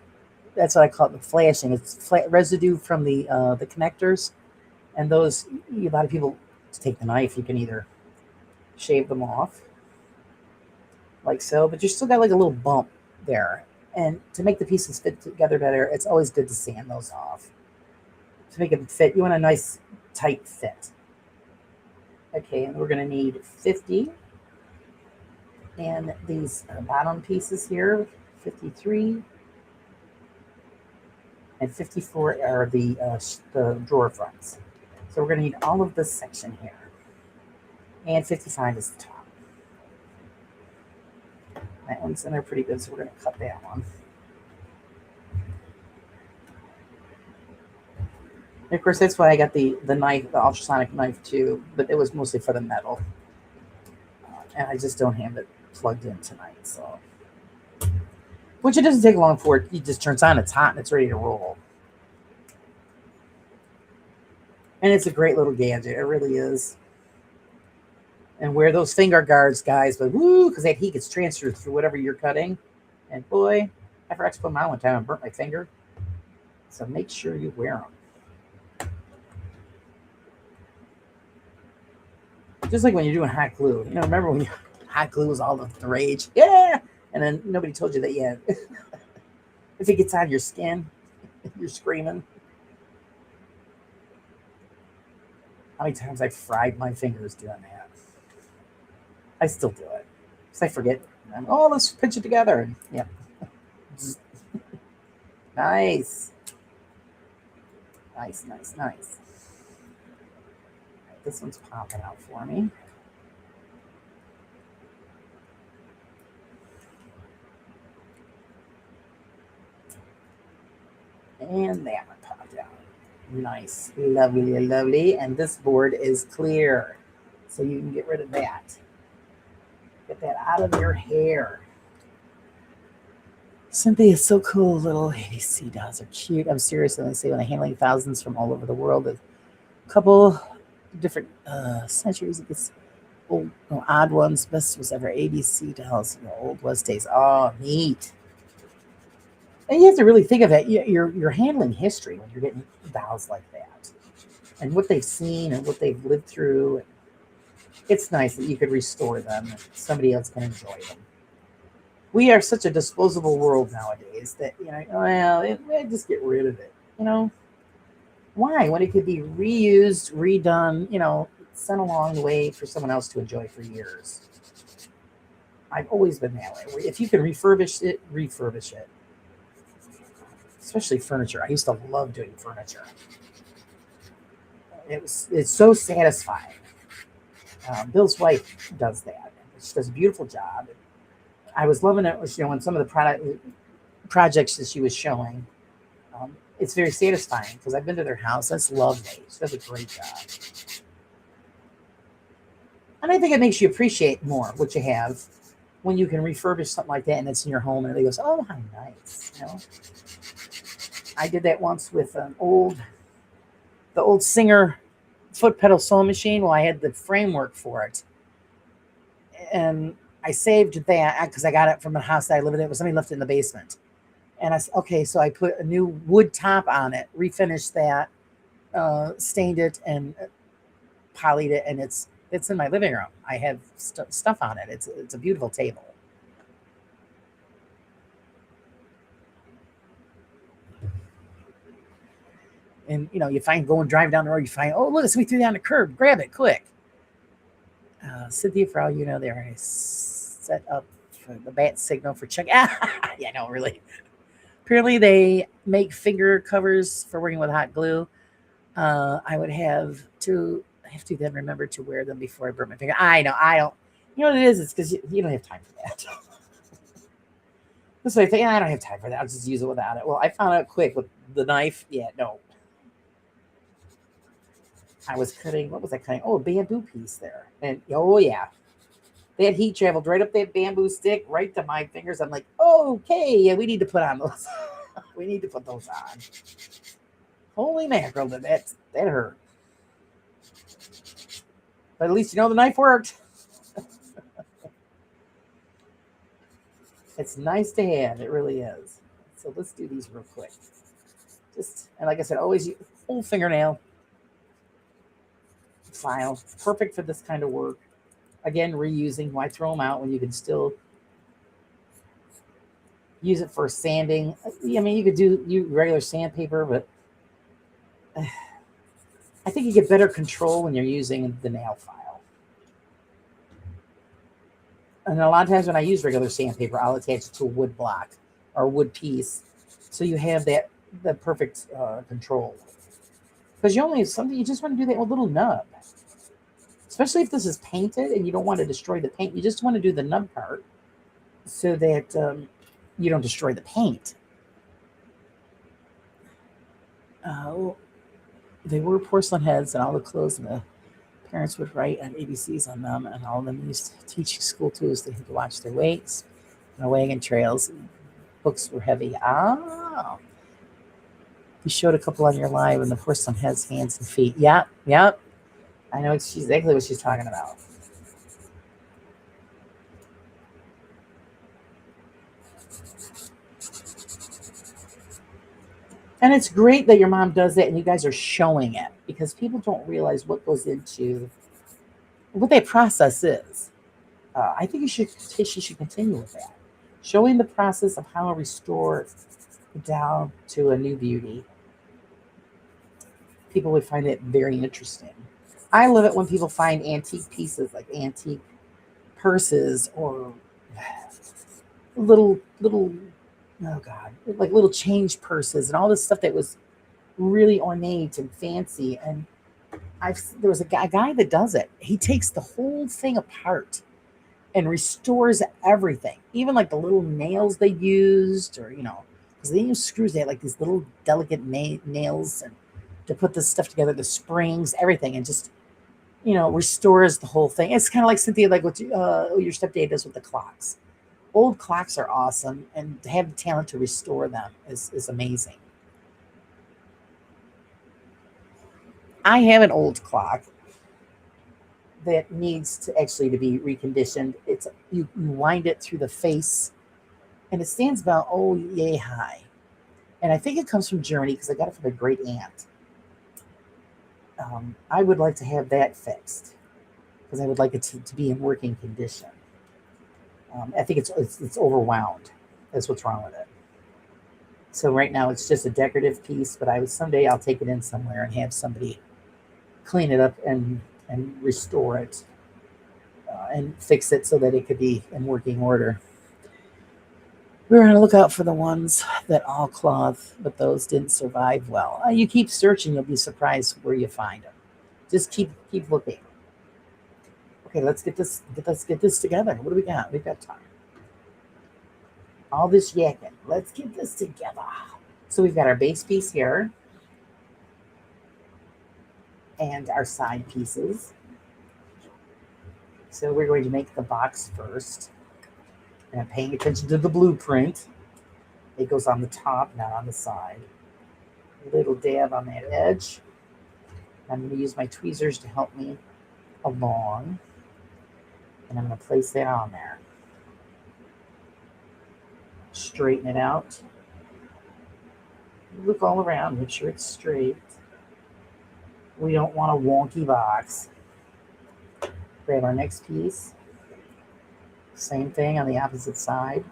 That's what I call it, the flashing. It's residue from the connectors, and those, a lot of people take the knife. You can either shave them off like so, but you still got like a little bump there. And to make the pieces fit together better, it's always good to sand those off. To make it fit, you want a nice tight fit. Okay, and we're going to need 50. And these bottom pieces here, 53 and 54 are the drawer fronts. So we're going to need all of this section here. And 55 is the top. That one's in there pretty good, so we're going to cut that one. And of course, that's why I got the knife, the ultrasonic knife too, but it was mostly for the metal. And I just don't have it plugged in tonight, so. Which it doesn't take long for it. It just turns on, it's hot, and it's ready to roll. And it's a great little gadget. It really is. And wear those finger guards, guys, but woo, because that heat gets transferred through whatever you're cutting. And boy, I forgot to put mine one time and burnt my finger. So make sure you wear them. Just like when you're doing hot glue. You know, remember when hot glue was all the rage? Yeah! And then nobody told you that yet. If it gets on your skin, you're screaming. How many times I fried my fingers doing that? I still do it. Because I forget. Oh, let's pinch it together. Yeah. Nice. Nice, nice, nice. Right, this one's popping out for me. And that one popped out. Nice. Lovely, lovely. And this board is clear. So you can get rid of that. Get that out of your hair. Cynthia is so cool. Little ABC dolls are cute. I'm serious when I say when I'm handling thousands from all over the world. A couple different centuries. It gets old, odd ones. Best was ever ABC dolls. Old West days. Oh, neat. And you have to really think of it. You're handling history when you're getting dolls like that, and what they've seen and what they've lived through. It's nice that you could restore them and somebody else can enjoy them. We are such a disposable world nowadays that, well, just get rid of it. Why? When it could be reused, redone, sent along the way for someone else to enjoy for years. I've always been that way. If you can refurbish it, refurbish it. Especially furniture. I used to love doing furniture. It's so satisfying. Bill's wife does that. She does a beautiful job. I was loving it, when some of the projects that she was showing. It's very satisfying because I've been to their house. That's lovely. She does a great job. And I think it makes you appreciate more what you have when you can refurbish something like that and it's in your home and everybody goes, oh, how nice. I did that once with the old Singer foot pedal sewing machine. Well, I had the framework for it. And I saved that because I got it from the house that I lived in. It was somebody left it in the basement. And I said, okay, so I put a new wood top on it, refinished that, stained it, and polished it, and it's in my living room. I have stuff on it. It's a beautiful table. And you find driving down the road, you find, oh look, somebody threw that on the curb. Grab it quick. Cynthia, for all you know, they're set up for the bat signal for check. Yeah, no, really. Apparently, they make finger covers for working with hot glue. I would have to then remember to wear them before I burn my finger. I know, I don't. You know what it is? It's because you don't have time for that. This way, I think, I don't have time for that. I'll just use it without it. Well, I found out quick with the knife. Yeah, no. I was cutting, what was I cutting? Oh, a bamboo piece there. And oh yeah. That heat traveled right up that bamboo stick, right to my fingers. I'm like, okay, yeah, we need to put on those. We need to put those on. Holy mackerel, that hurt. But at least you know the knife worked. It's nice to have. It really is. So let's do these real quick. And like I said, always use full fingernail file. Perfect for this kind of work. Again, reusing. Why throw them out when you can still use it for sanding? I mean, you could use regular sandpaper, but I think you get better control when you're using the nail file. And a lot of times when I use regular sandpaper, I'll attach it to a wood block or a wood piece, so you have the perfect control. Because you just want to do that with a little nub. Especially if this is painted and you don't want to destroy the paint. You just want to do the nub part so that you don't destroy the paint. They were porcelain heads, and all the clothes and the parents would write on ABCs on them, and all of them used to teach school tools. They had to watch their weights and the wagon trails. Books were heavy. You showed a couple on your live, and the porcelain heads, hands, and feet. Yep. I know exactly what she's talking about. And it's great that your mom does that and you guys are showing it, because people don't realize what goes into what that process is. I think she should continue with that, showing the process of how to restore down to a new beauty. People would find it very interesting. I love it when people find antique pieces, like antique purses or little oh god, like little change purses and all this stuff that was really ornate and fancy. And there was a guy that does it. He takes the whole thing apart and restores everything, even like the little nails they used, or because they use screws. They had like these little delicate nails and to put this stuff together, the springs, everything, and just restores the whole thing. It's kind of like, Cynthia, like what your stepdad does with the clocks. Old clocks are awesome, and to have the talent to restore them is amazing. I have an old clock that needs to be reconditioned. It's you wind it through the face, and it stands about yay high. And I think it comes from Germany because I got it from a great aunt. I would like to have that fixed because I would like it to be in working condition. I think it's overwound. That's what's wrong with it. So right now it's just a decorative piece, but someday I'll take it in somewhere and have somebody clean it up and restore it and fix it so that it could be in working order. We were on the lookout for the ones that all cloth, but those didn't survive well. You keep searching, you'll be surprised where you find them. Just keep looking. Okay, let's get this together. What do we got? We've got time. All this yakking. Let's get this together. So we've got our base piece here and our side pieces. So we're going to make the box first. And I'm paying attention to the blueprint. It goes on the top, not on the side. A little dab on that edge. I'm going to use my tweezers to help me along. And I'm going to place that on there. Straighten it out. Look all around, make sure it's straight. We don't want a wonky box. Grab our next piece. Same thing on the opposite side.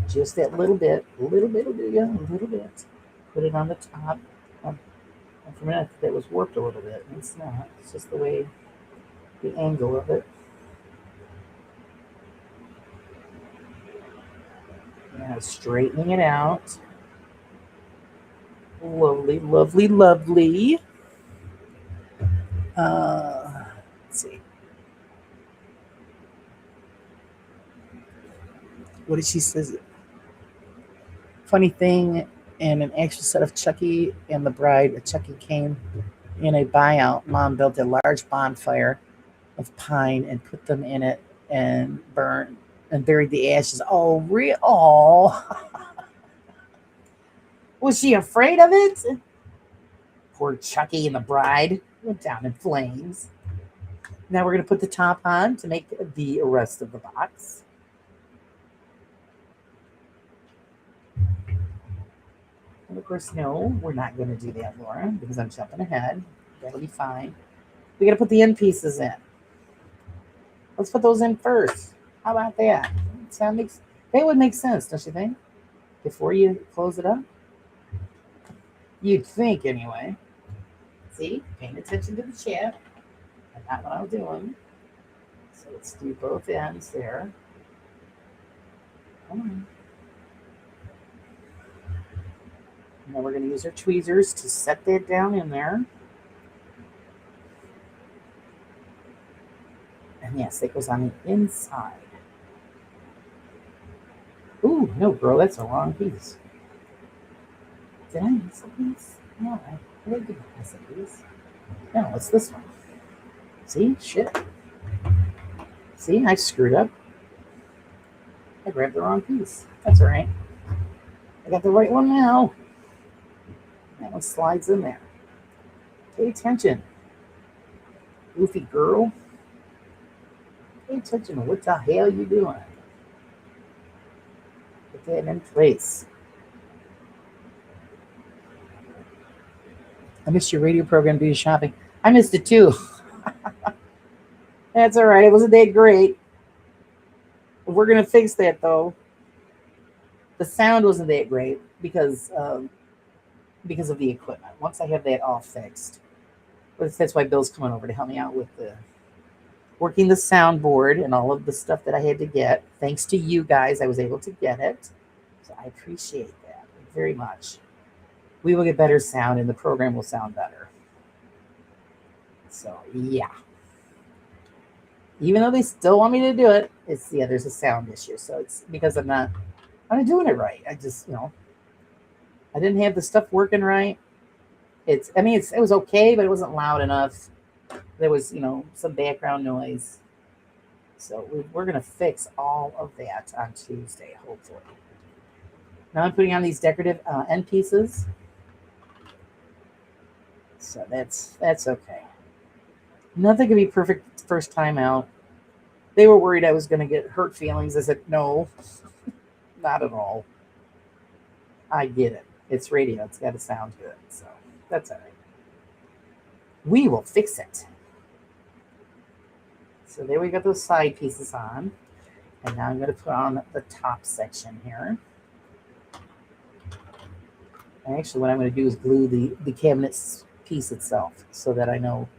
Just that little bit will do you, a little bit. Put it on the top. And for a minute, that was warped a little bit. It's not. It's just the way, the angle of it. Now straightening it out. Lovely, lovely, lovely. Let's see. What did she say? Funny thing, and an extra set of Chucky and the bride. Chucky came in a buyout. Mom built a large bonfire of pine and put them in it and burned and buried the ashes. Oh, real? Oh, was she afraid of it? Poor Chucky and the bride went down in flames. Now we're going to put the top on to make the rest of the box. And of course, no, we're not going to do that, Laura, because I'm jumping ahead. That'll be fine. We got to put the end pieces in. Let's put those in first. How about that? That would make sense, don't you think? Before you close it up? You'd think, anyway. See? Paying attention to the chat. And not what I'm doing. So let's do both ends there. Come on. Now we're going to use our tweezers to set that down in there. And yes, it goes on the inside. Ooh, no, girl, that's a wrong piece. Did I miss a piece? No, I didn't miss a piece. No, it's this one. See? Shit. See, I screwed up. I grabbed the wrong piece. That's all right. I got the right one now. That one slides in there. Pay attention. Goofy girl. Pay attention to what the hell you doing. Put that in place. I missed your radio program due to shopping. I missed it too. That's all right. It wasn't that great. We're going to fix that though. The sound wasn't that great because of the equipment. Once I have that all fixed. But that's why Bill's coming over to help me out with working the soundboard and all of the stuff that I had to get. Thanks to you guys, I was able to get it. So I appreciate that very much. We will get better sound and the program will sound better. So, yeah. Even though they still want me to do it, there's a sound issue. So it's because I'm not doing it right. I just, I didn't have the stuff working right. It was okay, but it wasn't loud enough. There was, some background noise. So we're going to fix all of that on Tuesday, hopefully. Now I'm putting on these decorative end pieces. So that's okay. Nothing can be perfect first time out. They were worried I was going to get hurt feelings. I said, no, not at all. I get it. It's radio. It's got to sound good. So that's all right. We will fix it. So there we got those side pieces on. And now I'm going to put on the top section here. And actually what I'm going to do is glue the cabinet piece itself so that I know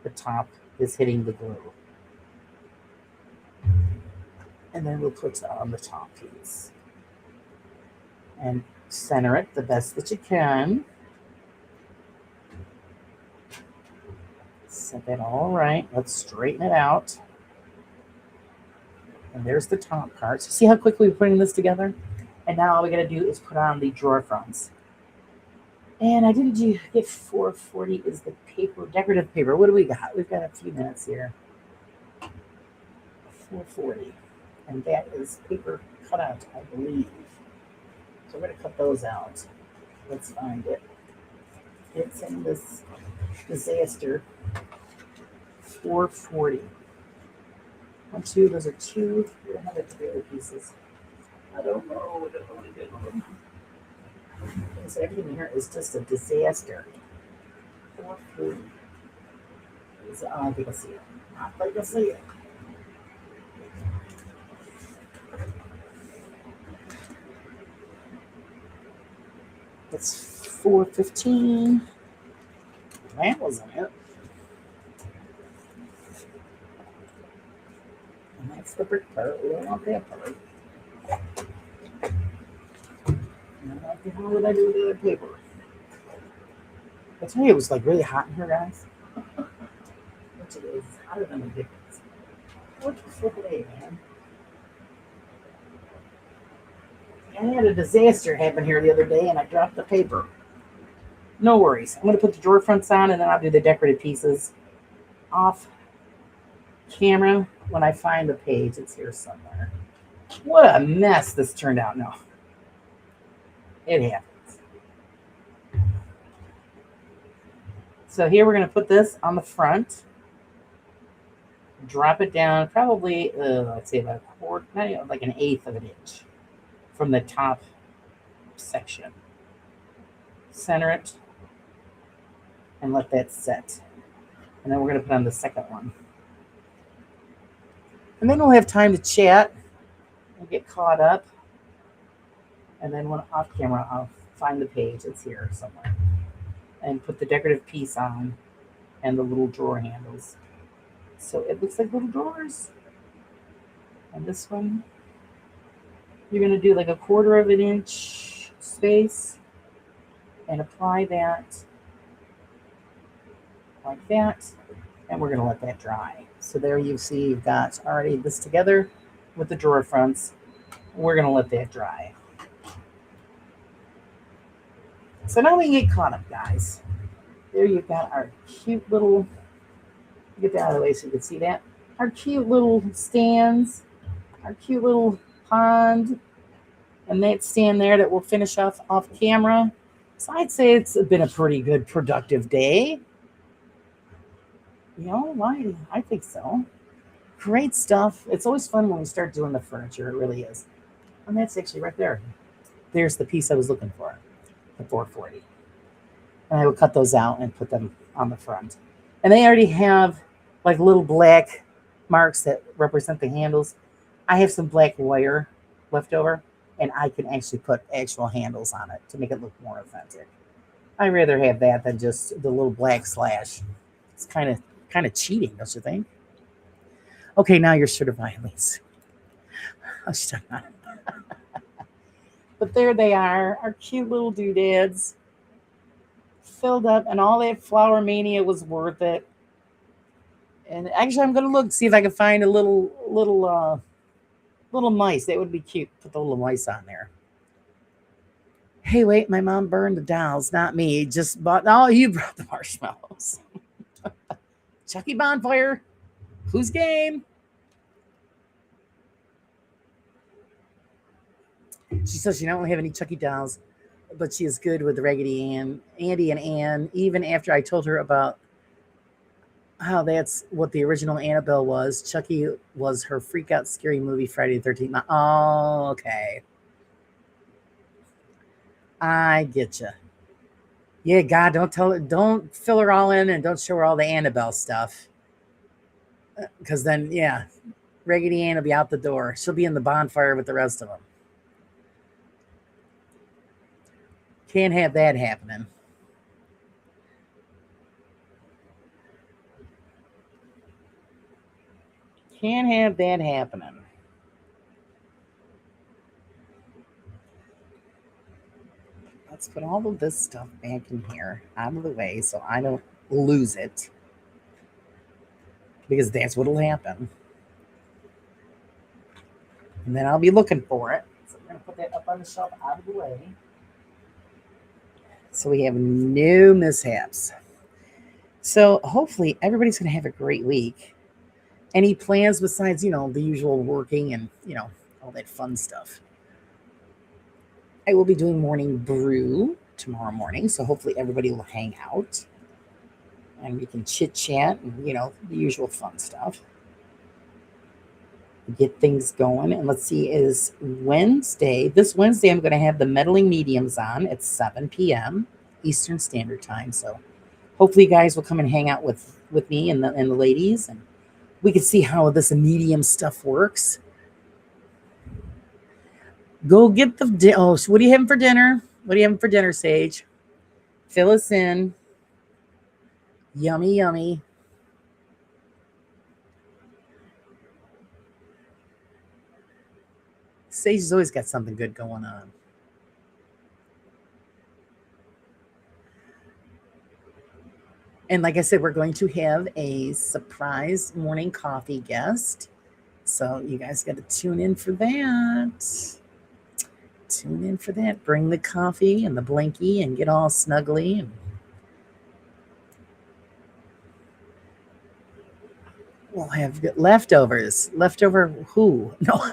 the top is hitting the glue. And then we'll put on the top piece. And center it the best that you can. Set that all right. Let's straighten it out. And there's the top part. So see how quickly we're putting this together? And now all we got to do is put on the drawer fronts. And I didn't get 440 is the paper, decorative paper. What do we got? We've got a few minutes here. 440. And that is paper cutout, I believe. So we're going to cut those out. Let's find it. It's in this disaster. 440. 1, 2, those are 2. We don't have the 3 other pieces. I don't know. So everything here is just a disaster. 440. I don't think I see it. I think I see it. It's 415. That wasn't it. And that's the brick part. We don't want that part. And what the hell would I do with the other paper? I tell you, it was like really hot in here, guys. Which it is hotter than ridiculous. What the flip it ain't, man? I had a disaster happen here the other day and I dropped the paper. No worries. I'm going to put the drawer fronts on and then I'll do the decorative pieces off camera when I find the page. It's here somewhere. What a mess this turned out. No, it happens. So here we're going to put this on the front, drop it down probably, let's say about a quarter, not even, like an eighth of an inch from the top section. Center it and let that set. And then we're going to put on the second one. And then we'll have time to chat and get caught up. And then when off camera, I'll find the page. It's here somewhere. And put the decorative piece on and the little drawer handles. So it looks like little drawers. And this one, you're going to do like a quarter of an inch space and apply that like that. And we're going to let that dry. So there you see you've got already this together with the drawer fronts. We're going to let that dry. So now we can get caught up, guys. There you've got our cute little, get that out of the way so you can see that. Our cute little stands, our cute little pond, and that stand there that we'll finish off camera. So I'd say it's been a pretty good, productive day. You know, why? I think so. Great stuff. It's always fun when we start doing the furniture. It really is. And that's actually right there. There's the piece I was looking for, the 440. And I will cut those out and put them on the front. And they already have like little black marks that represent the handles. I have some black wire left over, and I can actually put actual handles on it to make it look more authentic. I'd rather have that than just the little black slash. It's kind of cheating, don't you think? Okay, now you're certified, Elise. Oh, shut up. But there they are, our cute little doodads. Filled up, and all that flower mania was worth it. And actually, I'm gonna see if I can find a little mice. That would be cute. Put the little mice on there. Hey, wait, my mom burned the dolls, not me. Just bought. Oh, you brought the marshmallows. Chucky bonfire. Who's game? She says she don't have any Chucky dolls, but she is good with Raggedy Ann, Andy and Ann, even after I told her about how that's what the original Annabelle was. Chucky was her freak out scary movie, Friday the 13th. Oh, okay. I get you. Yeah, God, don't fill her all in and don't show her all the Annabelle stuff. Because then, yeah, Raggedy Ann will be out the door. She'll be in the bonfire with the rest of them. Can't have that happening. Can't have that happening. Let's put all of this stuff back in here out of the way so I don't lose it. Because that's what'll happen. And then I'll be looking for it. So I'm going to put that up on the shelf out of the way. So we have no mishaps. So hopefully everybody's going to have a great week. Any plans besides, the usual working and, all that fun stuff? I will be doing morning brew tomorrow morning. So hopefully everybody will hang out. And we can chit chat and, the usual fun stuff. Get things going. And let's see, is Wednesday. This Wednesday, I'm going to have the Meddling Mediums on at 7 p.m. Eastern Standard Time. So hopefully you guys will come and hang out with me and the ladies. And we can see how this medium stuff works. Go get the... Oh, so what are you having for dinner? What are you having for dinner, Sage? Fill us in. Yummy, yummy. Sage has always got something good going on. And like I said, we're going to have a surprise morning coffee guest. So you guys got to tune in for that. Tune in for that. Bring the coffee and the blankie and get all snuggly. And we'll have leftovers. Leftover who? No.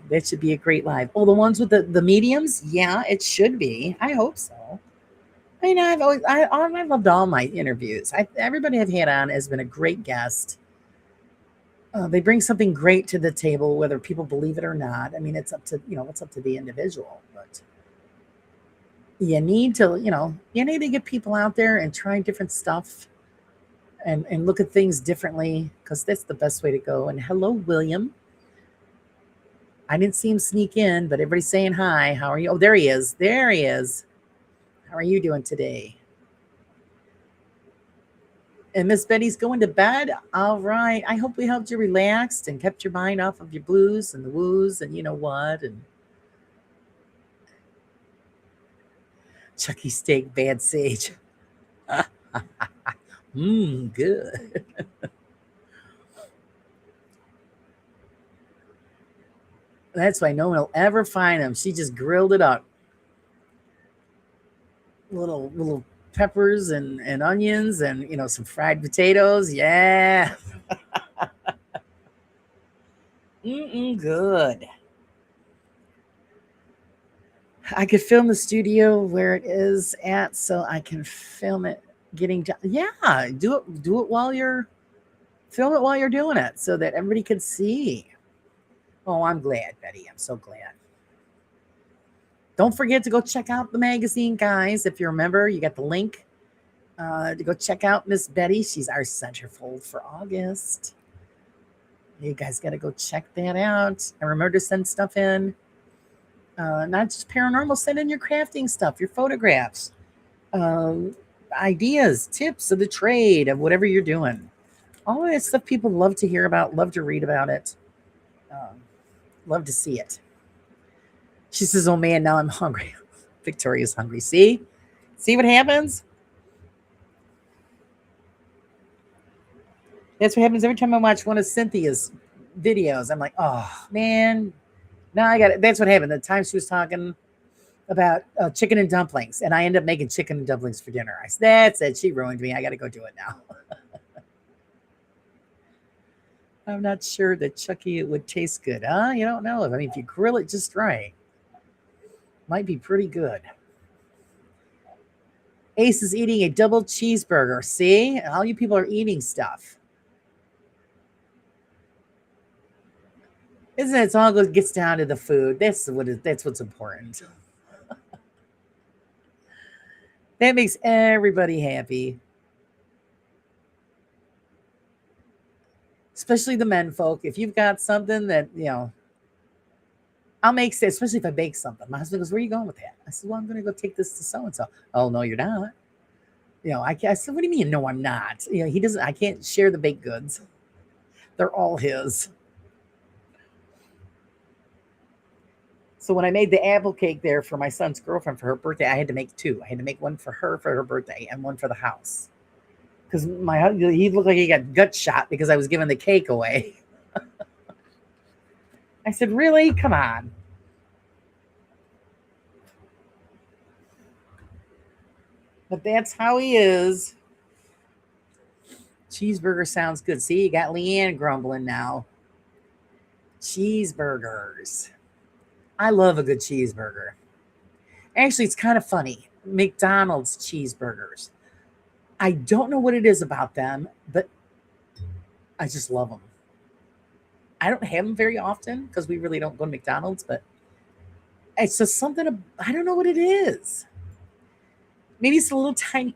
That should be a great live. Oh, the ones with the mediums? Yeah, it should be. I hope so. I mean, I've loved all my interviews. Everybody I've had on has been a great guest. They bring something great to the table, whether people believe it or not. I mean, it's up to it's up to the individual, but you need to get people out there and try different stuff and look at things differently because that's the best way to go. And hello, William. I didn't see him sneak in, but everybody's saying hi. How are you? Oh, there he is. There he is. How are you doing today? And Miss Betty's going to bed. All right. I hope we helped you relaxed and kept your mind off of your blues and the woos and you know what. And Chucky steak, bad sage. Good. That's why no one will ever find him. She just grilled it up. Little peppers and onions and some fried potatoes. Yeah. Good. I could film the studio where it is at so I can film it getting done. Yeah, do it while you're film it while you're doing it so that everybody can see. Oh, I'm glad, Betty. I'm so glad. Don't forget to go check out the magazine, guys. If you remember, you got the link to go check out Miss Betty. She's our centerfold for August. You guys got to go check that out. And remember to send stuff in. Not just paranormal, send in your crafting stuff, your photographs, ideas, tips of the trade, of whatever you're doing. All of that stuff people love to hear about, love to read about it, love to see it. She says, oh man, now I'm hungry. Victoria's hungry. See what happens? That's what happens every time I watch one of Cynthia's videos. I'm like, oh man, now I got it. That's what happened. The time she was talking about chicken and dumplings, and I end up making chicken and dumplings for dinner. I said, that's it. She ruined me. I got to go do it now. I'm not sure that Chucky would taste good. Huh? You don't know. I mean, if you grill it just right, might be pretty good. Ace is eating a double cheeseburger. See? All you people are eating stuff. Isn't it? It's all gets down to the food. That's what's important. That makes everybody happy. Especially the men folk. If you've got something that, I'll make, especially if I bake something. My husband goes, where are you going with that? I said, well, I'm going to go take this to so-and-so. Oh, no, you're not. I said, what do you mean? No, I'm not. He doesn't, I can't share the baked goods. They're all his. So when I made the apple cake there for my son's girlfriend for her birthday, I had to make two. I had to make one for her birthday and one for the house. Because he looked like he got gut shot because I was giving the cake away. I said, really? Come on. But that's how he is. Cheeseburger sounds good. See, you got Leanne grumbling now. Cheeseburgers. I love a good cheeseburger. Actually, it's kind of funny. McDonald's cheeseburgers. I don't know what it is about them, but I just love them. I don't have them very often because we really don't go to McDonald's, but it's just something, I don't know what it is. Maybe it's a little tiny,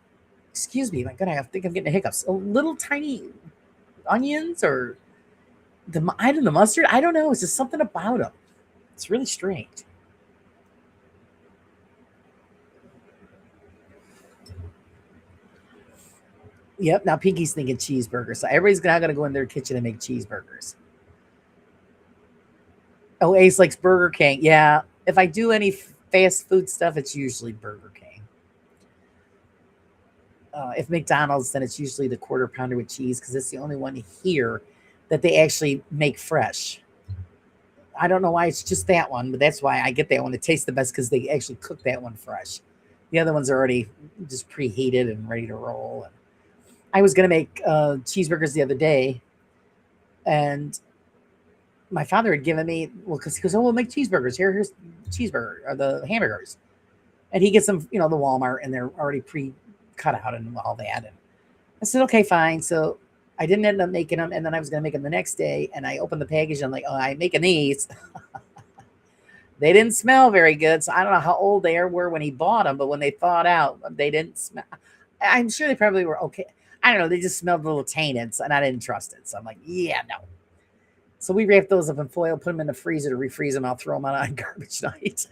excuse me, my God, I think I'm getting the hiccups. A little tiny onions or the mustard. I don't know. It's just something about them. It's really strange. Yep. Now Pinky's thinking cheeseburgers. So everybody's now going to go in their kitchen and make cheeseburgers. Oh, Ace likes Burger King. Yeah. If I do any fast food stuff, it's usually Burger King. If McDonald's, then it's usually the quarter pounder with cheese because it's the only one here that they actually make fresh. I don't know why it's just that one, but that's why I get that one. It tastes the best because they actually cook that one fresh. The other ones are already just preheated and ready to roll. And I was going to make cheeseburgers the other day, and my father had given me, well, because he goes, oh, we'll make cheeseburgers. Here's cheeseburger or the hamburgers. And he gets them, the Walmart, and they're already pre-cut out and all that. And I said, okay, fine. So I didn't end up making them, and then I was going to make them the next day. And I opened the package, and I'm like, oh, I'm making these. They didn't smell very good. So I don't know how old they were when he bought them, but when they thawed out, they didn't smell. I'm sure they probably were okay. I don't know. They just smelled a little tainted, and I didn't trust it. So I'm like, yeah, no. So we wrapped those up in foil, put them in the freezer to refreeze them. I'll throw them out on garbage night.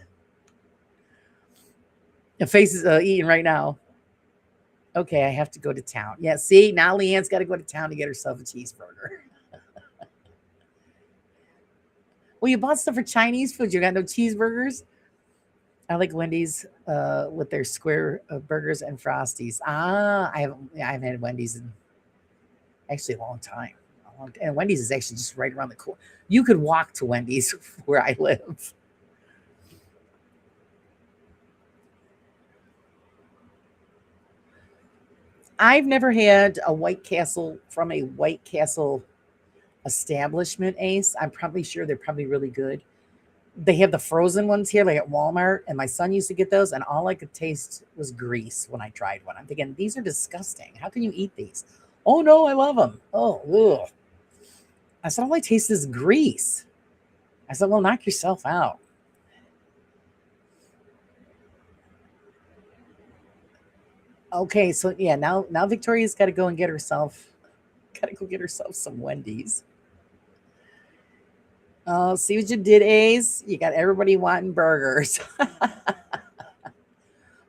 The face is eating right now. Okay, I have to go to town. Yeah, see, now Leanne's got to go to town to get herself a cheeseburger. Well, you bought stuff for Chinese food. You got no cheeseburgers? I like Wendy's with their square burgers and Frosties. I haven't had Wendy's in actually a long time. And Wendy's is actually just right around the corner. You could walk to Wendy's where I live. I've never had a White Castle from a White Castle establishment, Ace. I'm probably sure they're probably really good. They have the frozen ones here, like at Walmart, and my son used to get those, and all I could taste was grease when I tried one. I'm thinking, these are disgusting. How can you eat these? Oh no, I love them. Oh, ugh. I said, all I taste is grease. I said, well, knock yourself out. Okay, so yeah, now Victoria's got to go and get herself some Wendy's. See what you did, Ace? You got everybody wanting burgers.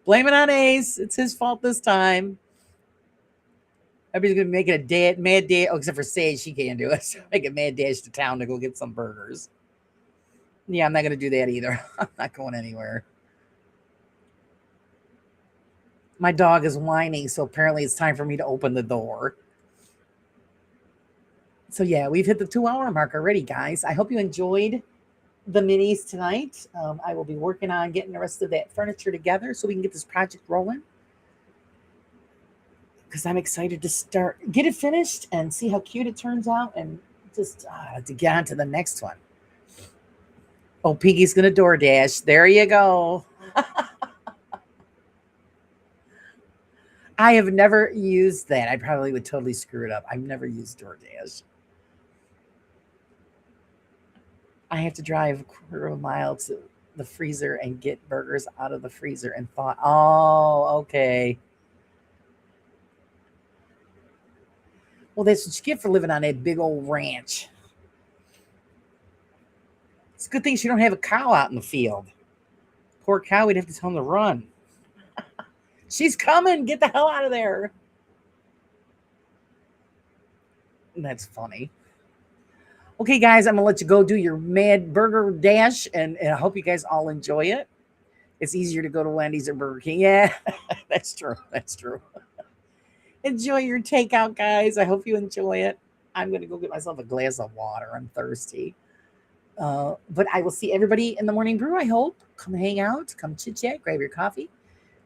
Blame it on Ace. It's his fault this time. Everybody's gonna make it a mad dash. Oh, except for Sage, she can't do it. Make a mad dash to town to go get some burgers. Yeah, I'm not gonna do that either. I'm not going anywhere. My dog is whining, so apparently it's time for me to open the door. So yeah, we've hit the 2-hour mark already, guys. I hope you enjoyed the minis tonight. I will be working on getting the rest of that furniture together so we can get this project rolling. Because I'm excited to get it finished and see how cute it turns out, and just to get on to the next one. Oh, Piggy's gonna DoorDash. There you go. I have never used that. I probably would totally screw it up. I've never used DoorDash. I have to drive a quarter of a mile to the freezer and get burgers out of the freezer and thaw. Oh, okay. Well, that's what you get for living on a big old ranch. It's a good thing she don't have a cow out in the field. Poor cow, we'd have to tell him to run. She's coming. Get the hell out of there. That's funny. Okay, guys, I'm going to let you go do your mad burger dash, and I hope you guys all enjoy it. It's easier to go to Wendy's or Burger King. Yeah, that's true. That's true. Enjoy your takeout, guys. I hope you enjoy it. I'm going to go get myself a glass of water. I'm thirsty. But I will see everybody in the morning brew, I hope. Come hang out. Come chit-chat. Grab your coffee.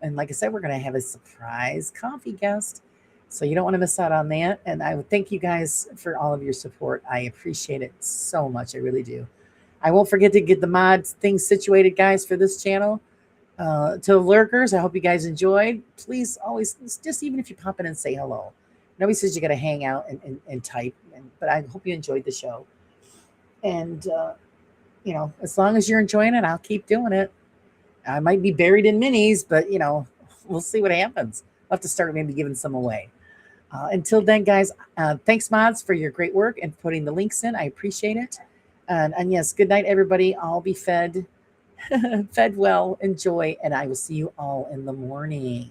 And like I said, we're going to have a surprise coffee guest. So you don't want to miss out on that. And I would thank you guys for all of your support. I appreciate it so much. I really do. I won't forget to get the mod things situated, guys, for this channel. To the lurkers, I hope you guys enjoyed. Please always, just even if you pop in and say hello. Nobody says you got to hang out and type. But I hope you enjoyed the show. And, as long as you're enjoying it, I'll keep doing it. I might be buried in minis, but, we'll see what happens. I'll have to start maybe giving some away. Until then, guys, thanks, mods, for your great work and putting the links in. I appreciate it. And yes, good night, everybody. I'll be fed well, enjoy, and I will see you all in the morning.